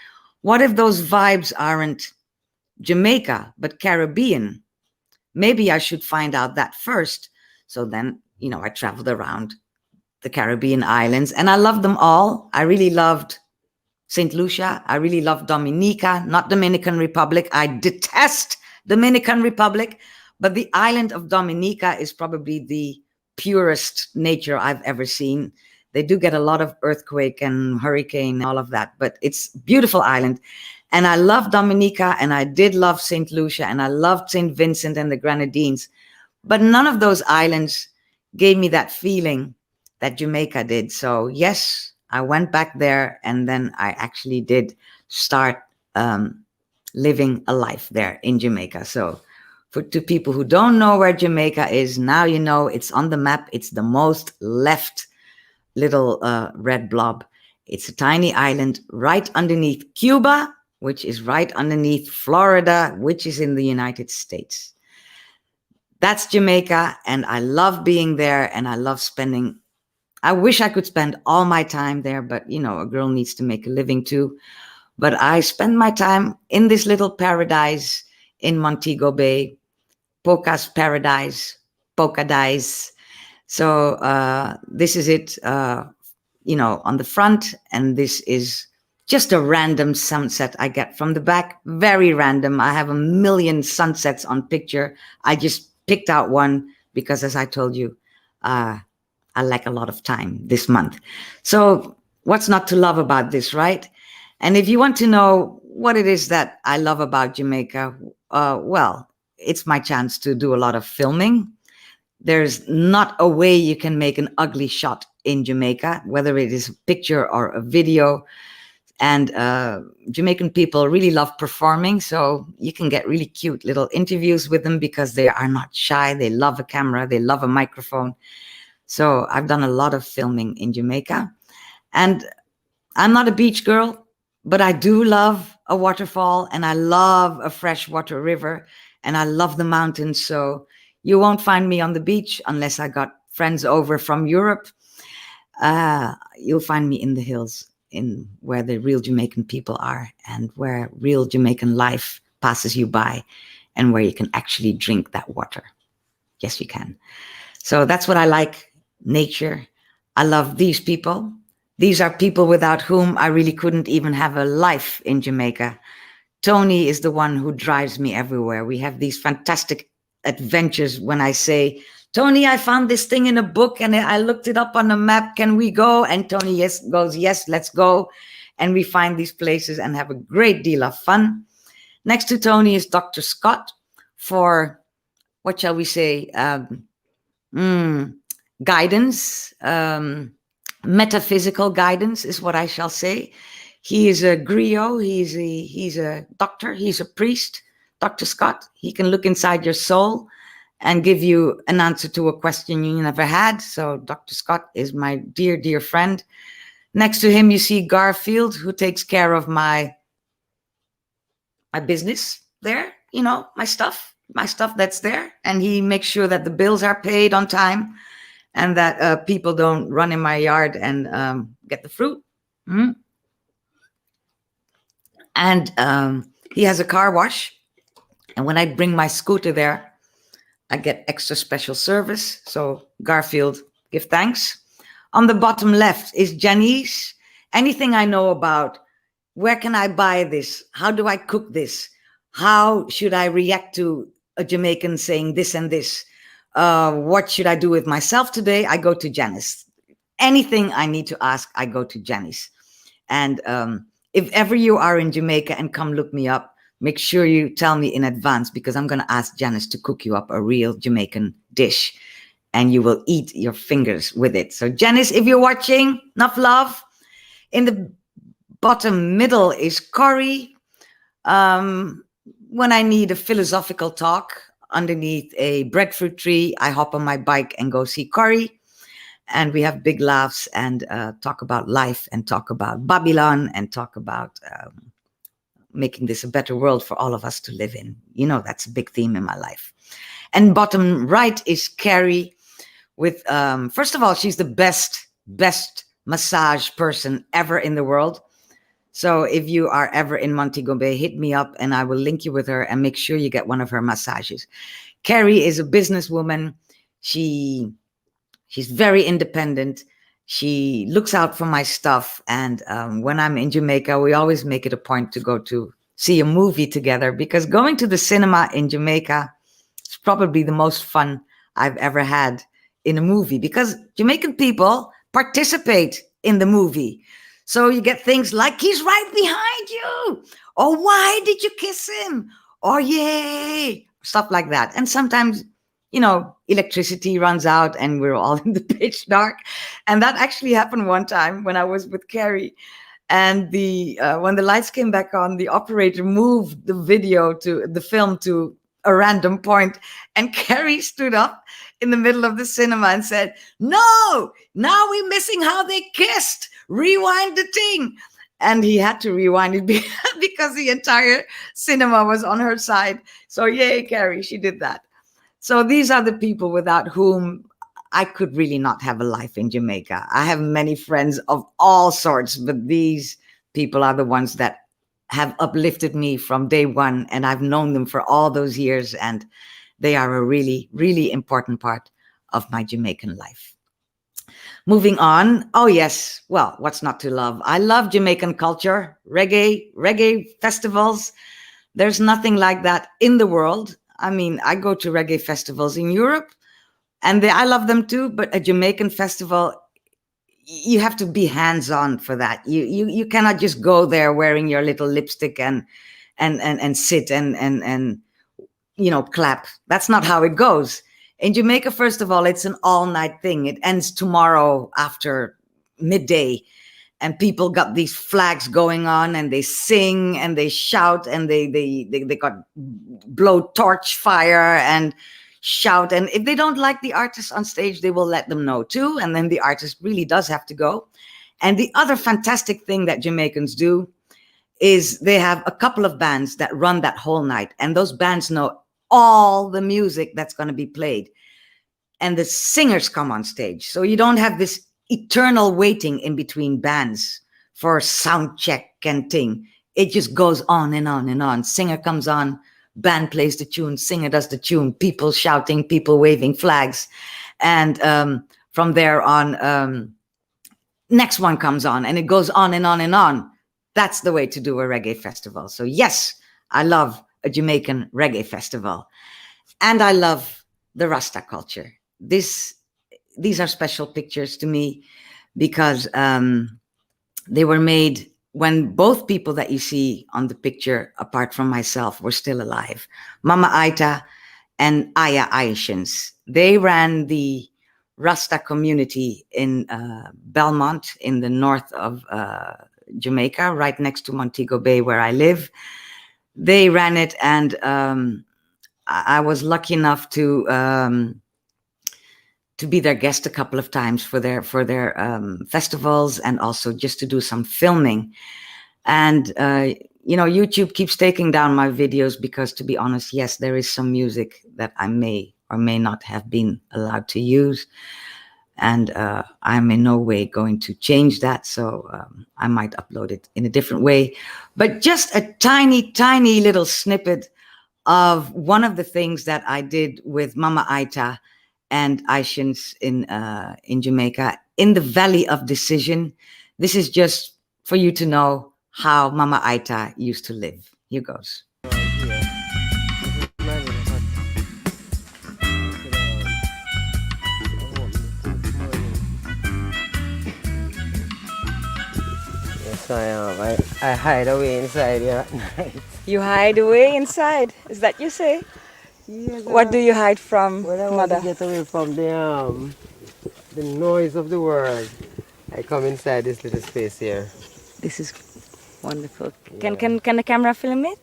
What if those vibes aren't Jamaica, but Caribbean? Maybe I should find out that first. So then, you know, I traveled around the Caribbean islands, and I loved them all. I really loved St. Lucia. I really loved Dominica, not Dominican Republic. I detest Dominican Republic, but the island of Dominica is probably the purest nature I've ever seen. They do get a lot of earthquake and hurricane, all of that, but it's a beautiful island. And I love Dominica, and I did love St. Lucia, and I loved St. Vincent and the Grenadines. But none of those islands gave me that feeling that Jamaica did. So yes, I went back there, and then I actually did start living a life there in Jamaica. So to people who don't know where Jamaica is, now you know. It's on the map. It's the most left little red blob. It's a tiny island right underneath Cuba, which is right underneath Florida, which is in the United States. That's Jamaica, and I love being there, and I love spending. I wish I could spend all my time there, but you know, a girl needs to make a living too. But I spend my time in this little paradise in Montego Bay, Poca's paradise, PocaTV. So this is it, you know, on the front, and this is just a random sunset I get from the back. Very random. I have a million sunsets on picture. I just picked out one because, as I told you, I lack a lot of time this month. So what's not to love about this, right? And if you want to know what it is that I love about Jamaica, well, it's my chance to do a lot of filming. There's not a way you can make an ugly shot in Jamaica, whether it is a picture or a video. And Jamaican people really love performing, so you can get really cute little interviews with them because they are not shy. They love a camera. They love a microphone. So I've done a lot of filming in Jamaica. And I'm not a beach girl, but I do love a waterfall, and I love a freshwater river, and I love the mountains. So you won't find me on the beach unless I got friends over from Europe. You'll find me in the hills, in where the real Jamaican people are, and where real Jamaican life passes you by, and where you can actually drink that water. Yes, you can. So that's what I like, nature. I love these people. These are people without whom I really couldn't even have a life in Jamaica. Tony is the one who drives me everywhere. We have these fantastic adventures when I say, Tony, I found this thing in a book and I looked it up on a map. Can we go? And Tony goes, yes, let's go. And we find these places and have a great deal of fun. Next to Tony is Dr. Scott for, what shall we say, guidance, metaphysical guidance is what I shall say. He is a griot. He's a doctor. He's a priest. Dr. Scott. He can look inside your soul and give you an answer to a question you never had. So Dr. Scott is my dear, dear friend. Next to him, you see Garfield, who takes care of my business there, you know, my stuff that's there. And he makes sure that the bills are paid on time and that people don't run in my yard and get the fruit. And he has a car wash. And when I bring my scooter there, I get extra special service. So Garfield, give thanks. On the bottom left is Janice. Anything I know about, where can I buy this? How do I cook this? How should I react to a Jamaican saying this and this? what should I do with myself today? I go to Janice. Anything I need to ask, I go to Janice. And if ever you are in Jamaica and come look me up, make sure you tell me in advance, because I'm going to ask Janice to cook you up a real Jamaican dish, and you will eat your fingers with it. So Janice, if you're watching, enough love. In the bottom middle is Corey. When I need a philosophical talk underneath a breadfruit tree, I hop on my bike and go see Corey. And we have big laughs and talk about life and talk about Babylon and talk about making this a better world for all of us to live in. You know, that's a big theme in my life. And bottom right is Carrie with, first of all, she's the best massage person ever in the world. So if you are ever in Montego Bay, hit me up and I will link you with her and make sure you get one of her massages. Carrie is a businesswoman. She's very independent. She looks out for my stuff. And when I'm in Jamaica, we always make it a point to go to see a movie together, because going to the cinema in Jamaica is probably the most fun I've ever had in a movie, because Jamaican people participate in the movie. So you get things like, he's right behind you, or why did you kiss him, or yay, stuff like that. And sometimes, you know, electricity runs out and we're all in the pitch dark. And that actually happened one time when I was with Carrie. And when the lights came back on, the operator moved the film to a random point, and Carrie stood up in the middle of the cinema and said, "No, now we're missing how they kissed. Rewind the thing." And he had to rewind it because the entire cinema was on her side. So yay, Carrie, she did that. So these are the people without whom I could really not have a life in Jamaica. I have many friends of all sorts, but these people are the ones that have uplifted me from day one, and I've known them for all those years, and they are a really, really important part of my Jamaican life. Moving on. Oh, yes. Well, what's not to love? I love Jamaican culture, reggae festivals. There's nothing like that in the world. I mean, I go to reggae festivals in Europe, and I love them too, but a Jamaican festival, you have to be hands-on for that. You cannot just go there wearing your little lipstick and sit and you know, clap. That's not how it goes. In Jamaica, first of all, it's an all-night thing. It ends tomorrow after midday, and people got these flags going on, and they sing and they shout, and they got blow torch fire and shout. And if they don't like the artist on stage, they will let them know too. And then the artist really does have to go. And the other fantastic thing that Jamaicans do is they have a couple of bands that run that whole night, and those bands know all the music that's going to be played, and the singers come on stage. So you don't have this eternal waiting in between bands for sound check and thing. It just goes on and on and on. Singer comes on, band plays the tune, singer does the tune, people shouting, people waving flags. And from there on, next one comes on, and it goes on and on and on. That's the way to do a reggae festival. So yes, I love a Jamaican reggae festival. And I love the Rasta culture. These are special pictures to me because they were made when both people that you see on the picture, apart from myself, were still alive. Mama Aita and Aya Aishans. They ran the Rasta community in Belmont in the north of Jamaica, right next to Montego Bay, where I live. They ran it, and I was lucky enough to be their guest a couple of times for their festivals, and also just to do some filming. And you know, YouTube keeps taking down my videos because, to be honest, yes, there is some music that I may or may not have been allowed to use, and I'm in no way going to change that. So I might upload it in a different way, but just a tiny little snippet of one of the things that I did with Mama Aita and Aishans in Jamaica, in the Valley of Decision. This is just for you to know how Mama Aita used to live. Here goes. So I hide away inside here at night. You hide away inside. Is that you say? Yes, What do you hide from, when I want mother? to get away from the noise of the world, I come inside this little space here. This is wonderful. Can the camera film it?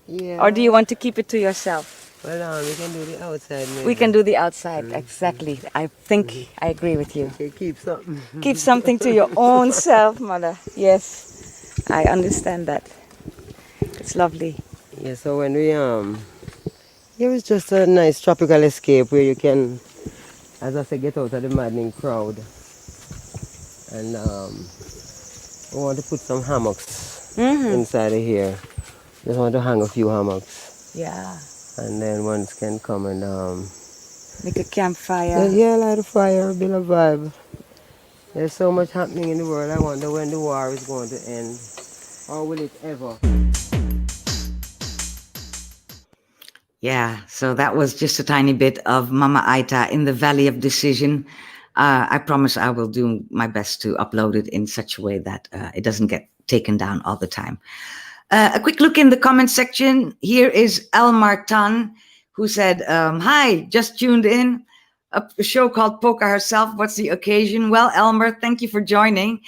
Yeah. Or do you want to keep it to yourself? Well, we can do the outside maybe. We can do the outside, exactly. I think I agree with you. Okay, keep something. Keep something to your own self, mother. Yes, I understand that. It's lovely. Yeah, so when we it was just a nice tropical escape where you can, as I say, get out of the maddening crowd. And we want to put some hammocks inside of here. Just want to hang a few hammocks. Yeah. And then ones can come and Make a campfire. yeah, light a fire, build a vibe. There's so much happening in the world. I wonder when the war is going to end. Or will it ever? Yeah, so that was just a tiny bit of Mama Aita in the Valley of Decision. I promise I will do my best to upload it in such a way that it doesn't get taken down all the time. A quick look in the comment section. Here is Elmar Tan, who said, hi, just tuned in. A show called Poca herself. What's the occasion? Well, Elmer, thank you for joining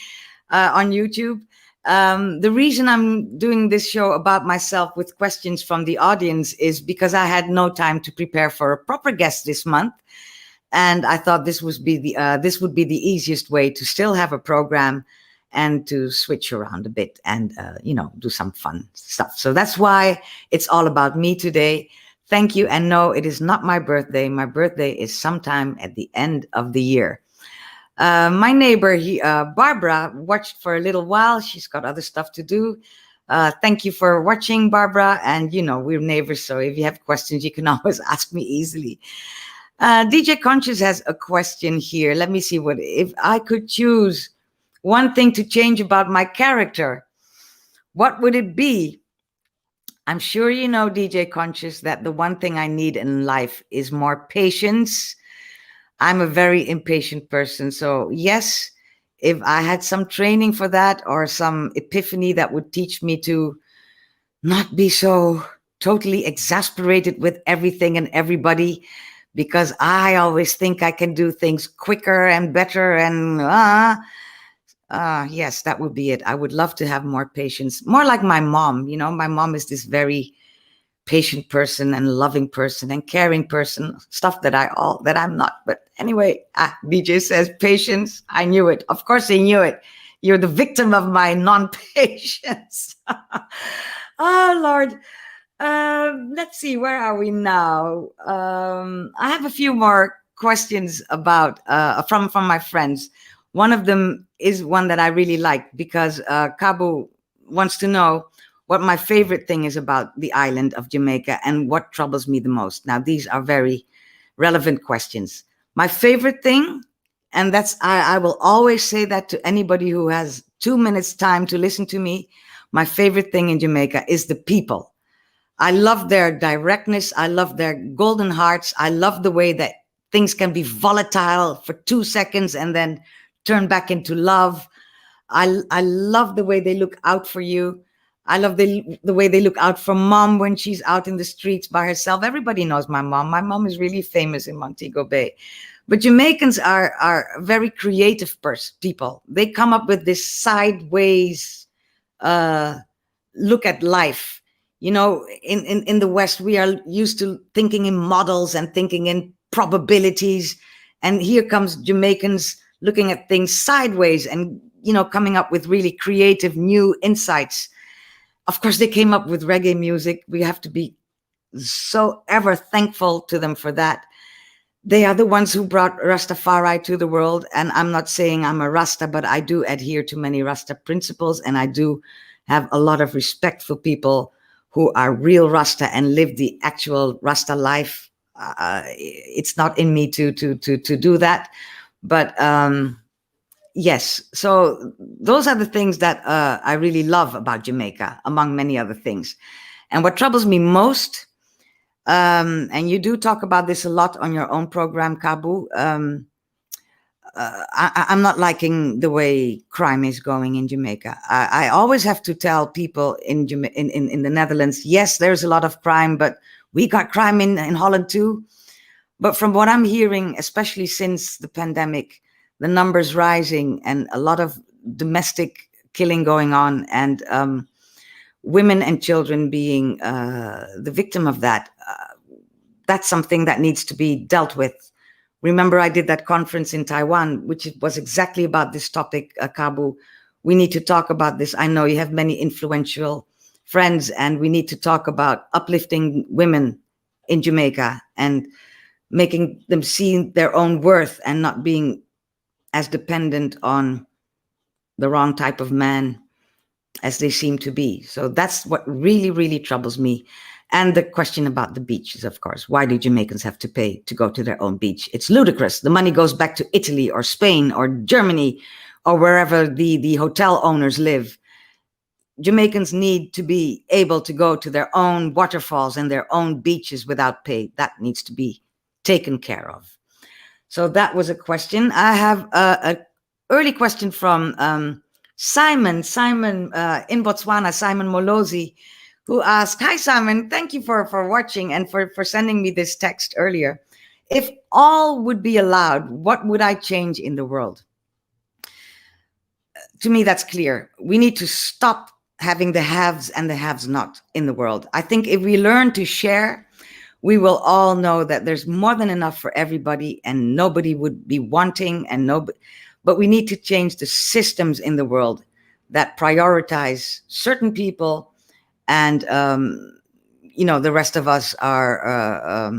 on YouTube. The reason I'm doing this show about myself with questions from the audience is because I had no time to prepare for a proper guest this month. And I thought this would be the easiest way to still have a program and to switch around a bit and, do some fun stuff. So that's why it's all about me today. Thank you. And no, it is not my birthday. My birthday is sometime at the end of the year. My neighbor, Barbara, watched for a little while. She's got other stuff to do. Thank you for watching, Barbara. And, we're neighbors. So if you have questions, you can always ask me easily. DJ Conscious has a question here. Let me see if I could choose one thing to change about my character, what would it be? I'm sure you know, DJ Conscious, that the one thing I need in life is more patience. I'm a very impatient person. So yes, if I had some training for that or some epiphany that would teach me to not be so totally exasperated with everything and everybody, because I always think I can do things quicker and better and yes, that would be it. I would love to have more patience, more like my mom. My mom is this very patient person and loving person and caring person, stuff that I'm not. But anyway, DJ says patience. I knew it. Of course I knew it. You're the victim of my non-patience. Oh, Lord. Let's see, where are we now? I have a few more questions about from my friends. One of them is one that I really like because Kabu wants to know what my favorite thing is about the island of Jamaica and what troubles me the most. Now, these are very relevant questions. My favorite thing, and I will always say that to anybody who has 2 minutes time to listen to me, my favorite thing in Jamaica is the people. I love their directness. I love their golden hearts. I love the way that things can be volatile for 2 seconds and then turn back into love. I love the way they look out for you. I love the way they look out for mom when she's out in the streets by herself. Everybody knows my mom. My mom is really famous in Montego Bay. But Jamaicans are very creative people. They come up with this sideways look at life. In the West, we are used to thinking in models and thinking in probabilities. And here comes Jamaicans looking at things sideways and, coming up with really creative new insights. Of course, they came up with reggae music. We have to be so ever thankful to them for that. They are the ones who brought Rastafari to the world. And I'm not saying I'm a Rasta, but I do adhere to many Rasta principles. And I do have a lot of respect for people who are real Rasta and live the actual Rasta life. It's not in me to do that. But yes, so those are the things that I really love about Jamaica, among many other things. And what troubles me most, and you do talk about this a lot on your own program, Kabu, I'm not liking the way crime is going in Jamaica. I always have to tell people in the Netherlands, yes, there's a lot of crime, but we got crime in Holland too. But from what I'm hearing, especially since the pandemic, the numbers rising and a lot of domestic killing going on, and women and children being the victim of that. That's something that needs to be dealt with. Remember, I did that conference in Taiwan, which was exactly about this topic, Kabu. We need to talk about this. I know you have many influential friends, and we need to talk about uplifting women in Jamaica and making them see their own worth and not being as dependent on the wrong type of man as they seem to be. So that's what really, really troubles me. And the question about the beaches, of course. Why do Jamaicans have to pay to go to their own beach? It's ludicrous. The money goes back to Italy or Spain or Germany or wherever the hotel owners live. Jamaicans need to be able to go to their own waterfalls and their own beaches without pay. That needs to be taken care of. So that was a question. I have an early question from Simon in Botswana, Simon Molozi, who asked, hi, Simon, thank you for watching and for sending me this text earlier. If all would be allowed, what would I change in the world? To me, that's clear. We need to stop having the haves and the haves not in the world. I think if we learn to share, we will all know that there's more than enough for everybody and nobody would be wanting and nobody. But we need to change the systems in the world that prioritize certain people, and the rest of us are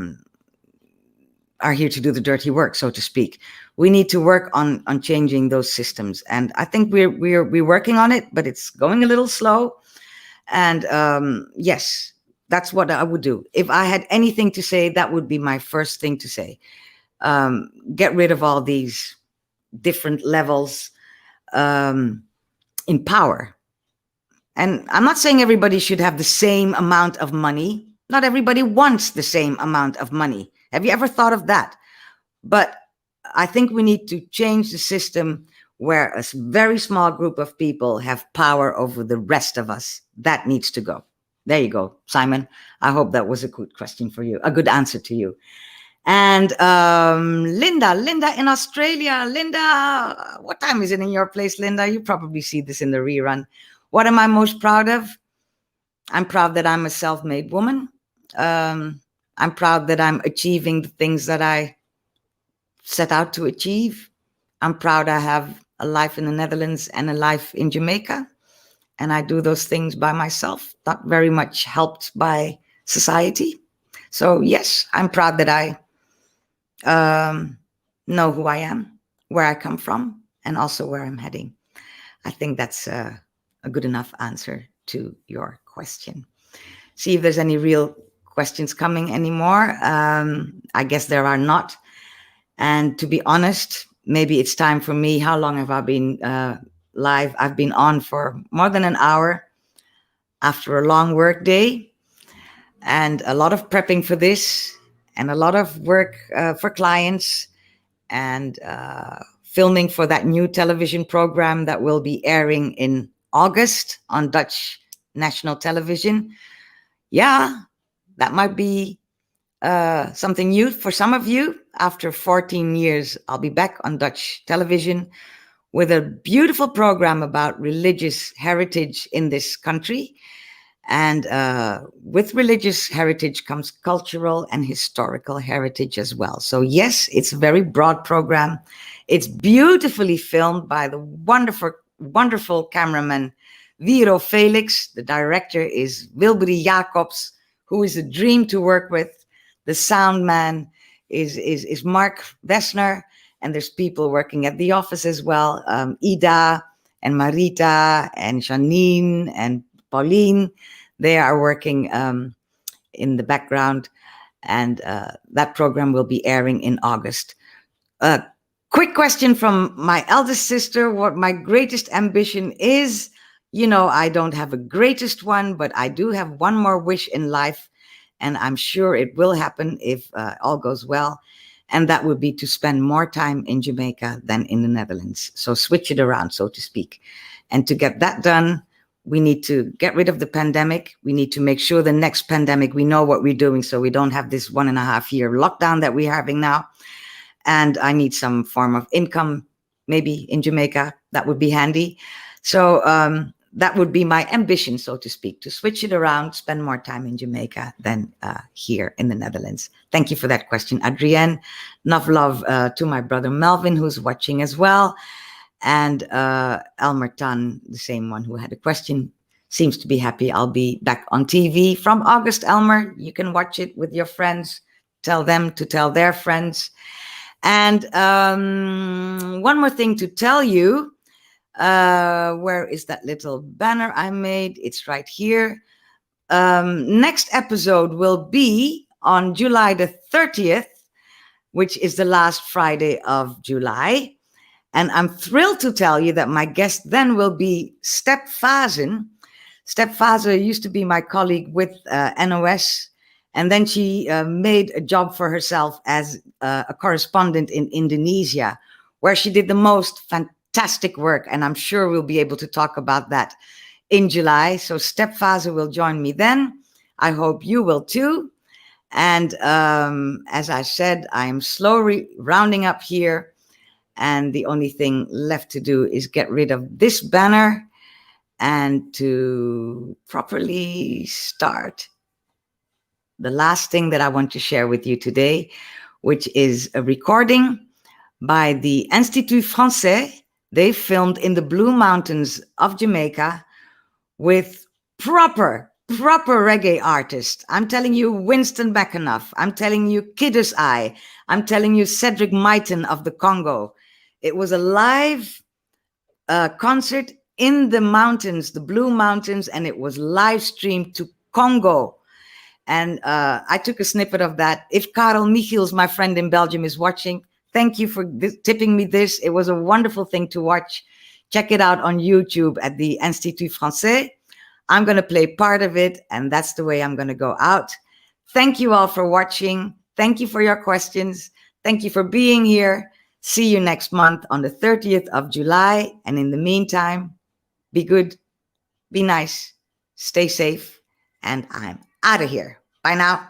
here to do the dirty work, so to speak. We need to work on changing those systems, and I think we're working on it, but it's going a little slow. And yes, that's what I would do if I had anything to say. That would be my first thing to say. Get rid of all these different levels in power. And I'm not saying everybody should have the same amount of money. Not everybody wants the same amount of money. Have you ever thought of that? But I think we need to change the system where a very small group of people have power over the rest of us. That needs to go. There you go, Simon. I hope that was a good question for you, a good answer to you. And Linda in Australia. Linda, what time is it in your place, Linda? You probably see this in the rerun. What am I most proud of? I'm proud that I'm a self-made woman. I'm proud that I'm achieving the things that I set out to achieve. I'm proud I have a life in the Netherlands and a life in Jamaica. And I do those things by myself, not very much helped by society. So yes, I'm proud that I know who I am, where I come from, and also where I'm heading. I think that's a good enough answer to your question. See if there's any real questions coming anymore. I guess there are not. And to be honest, maybe it's time for me. How long have I been live? I've been on for more than an hour after a long work day and a lot of prepping for this and a lot of work for clients and filming for that new television program that will be airing in August on Dutch national television. Yeah, that might be something new for some of you. After 14 years, I'll be back on Dutch television with a beautiful program about religious heritage in this country. And with religious heritage comes cultural and historical heritage as well. So yes, it's a very broad program. It's beautifully filmed by the wonderful cameraman Viro Felix. The director is Wilberi Jacobs, who is a dream to work with. The sound man is Mark Wessner, and there's people working at the office as well. Ida and Marita and Janine and Pauline, they are working in the background, and that program will be airing in August. Quick question from my eldest sister, what my greatest ambition is. You know, I don't have a greatest one, but I do have one more wish in life, and I'm sure it will happen if all goes well. and that would be to spend more time in Jamaica than in the Netherlands. So switch it around, so to speak. And to get that done, we need to get rid of the pandemic. We need to make sure the next pandemic, we know what we're doing, so we don't have this 1.5 year lockdown that we're having now. And I need some form of income, maybe in Jamaica. That would be handy. So that would be my ambition, so to speak, to switch it around, spend more time in Jamaica than here in the Netherlands. Thank you for that question, Adrienne. Enough love to my brother Melvin, who's watching as well. And Elmer Tan, the same one who had a question, seems to be happy I'll be back on TV from August, Elmer. You can watch it with your friends. Tell them to tell their friends. And one more thing to tell you. Where is that little banner I made? It's right here. Next episode will be on July the 30th, which is the last Friday of July. And I'm thrilled to tell you that my guest then will be Step Fazen. Step Fazen used to be my colleague with NOS. And then she made a job for herself as a correspondent in Indonesia, where she did the most fantastic work. And I'm sure we'll be able to talk about that in July. So Step Fazen will join me then. I hope you will too. And as I said, I am slowly rounding up here. And the only thing left to do is get rid of this banner and to properly start the last thing that I want to share with you today, which is a recording by the Institut Français. They filmed in the Blue Mountains of Jamaica with proper reggae artists. I'm telling you, Winston McAnuff. I'm telling you, Kiddu's Eye. I'm telling you, Cedric Myton of the Congo. It was a live concert in the mountains, the Blue Mountains, and it was live streamed to Congo. And I took a snippet of that. If Karel Michiels, my friend in Belgium, is watching, thank you for tipping me this. It was a wonderful thing to watch. Check it out on YouTube at the Institut Français. I'm going to play part of it, and that's the way I'm going to go out. Thank you all for watching. Thank you for your questions. Thank you for being here. See you next month on the 30th of July. And in the meantime, be good, be nice, stay safe, and I'm out of here. Bye now.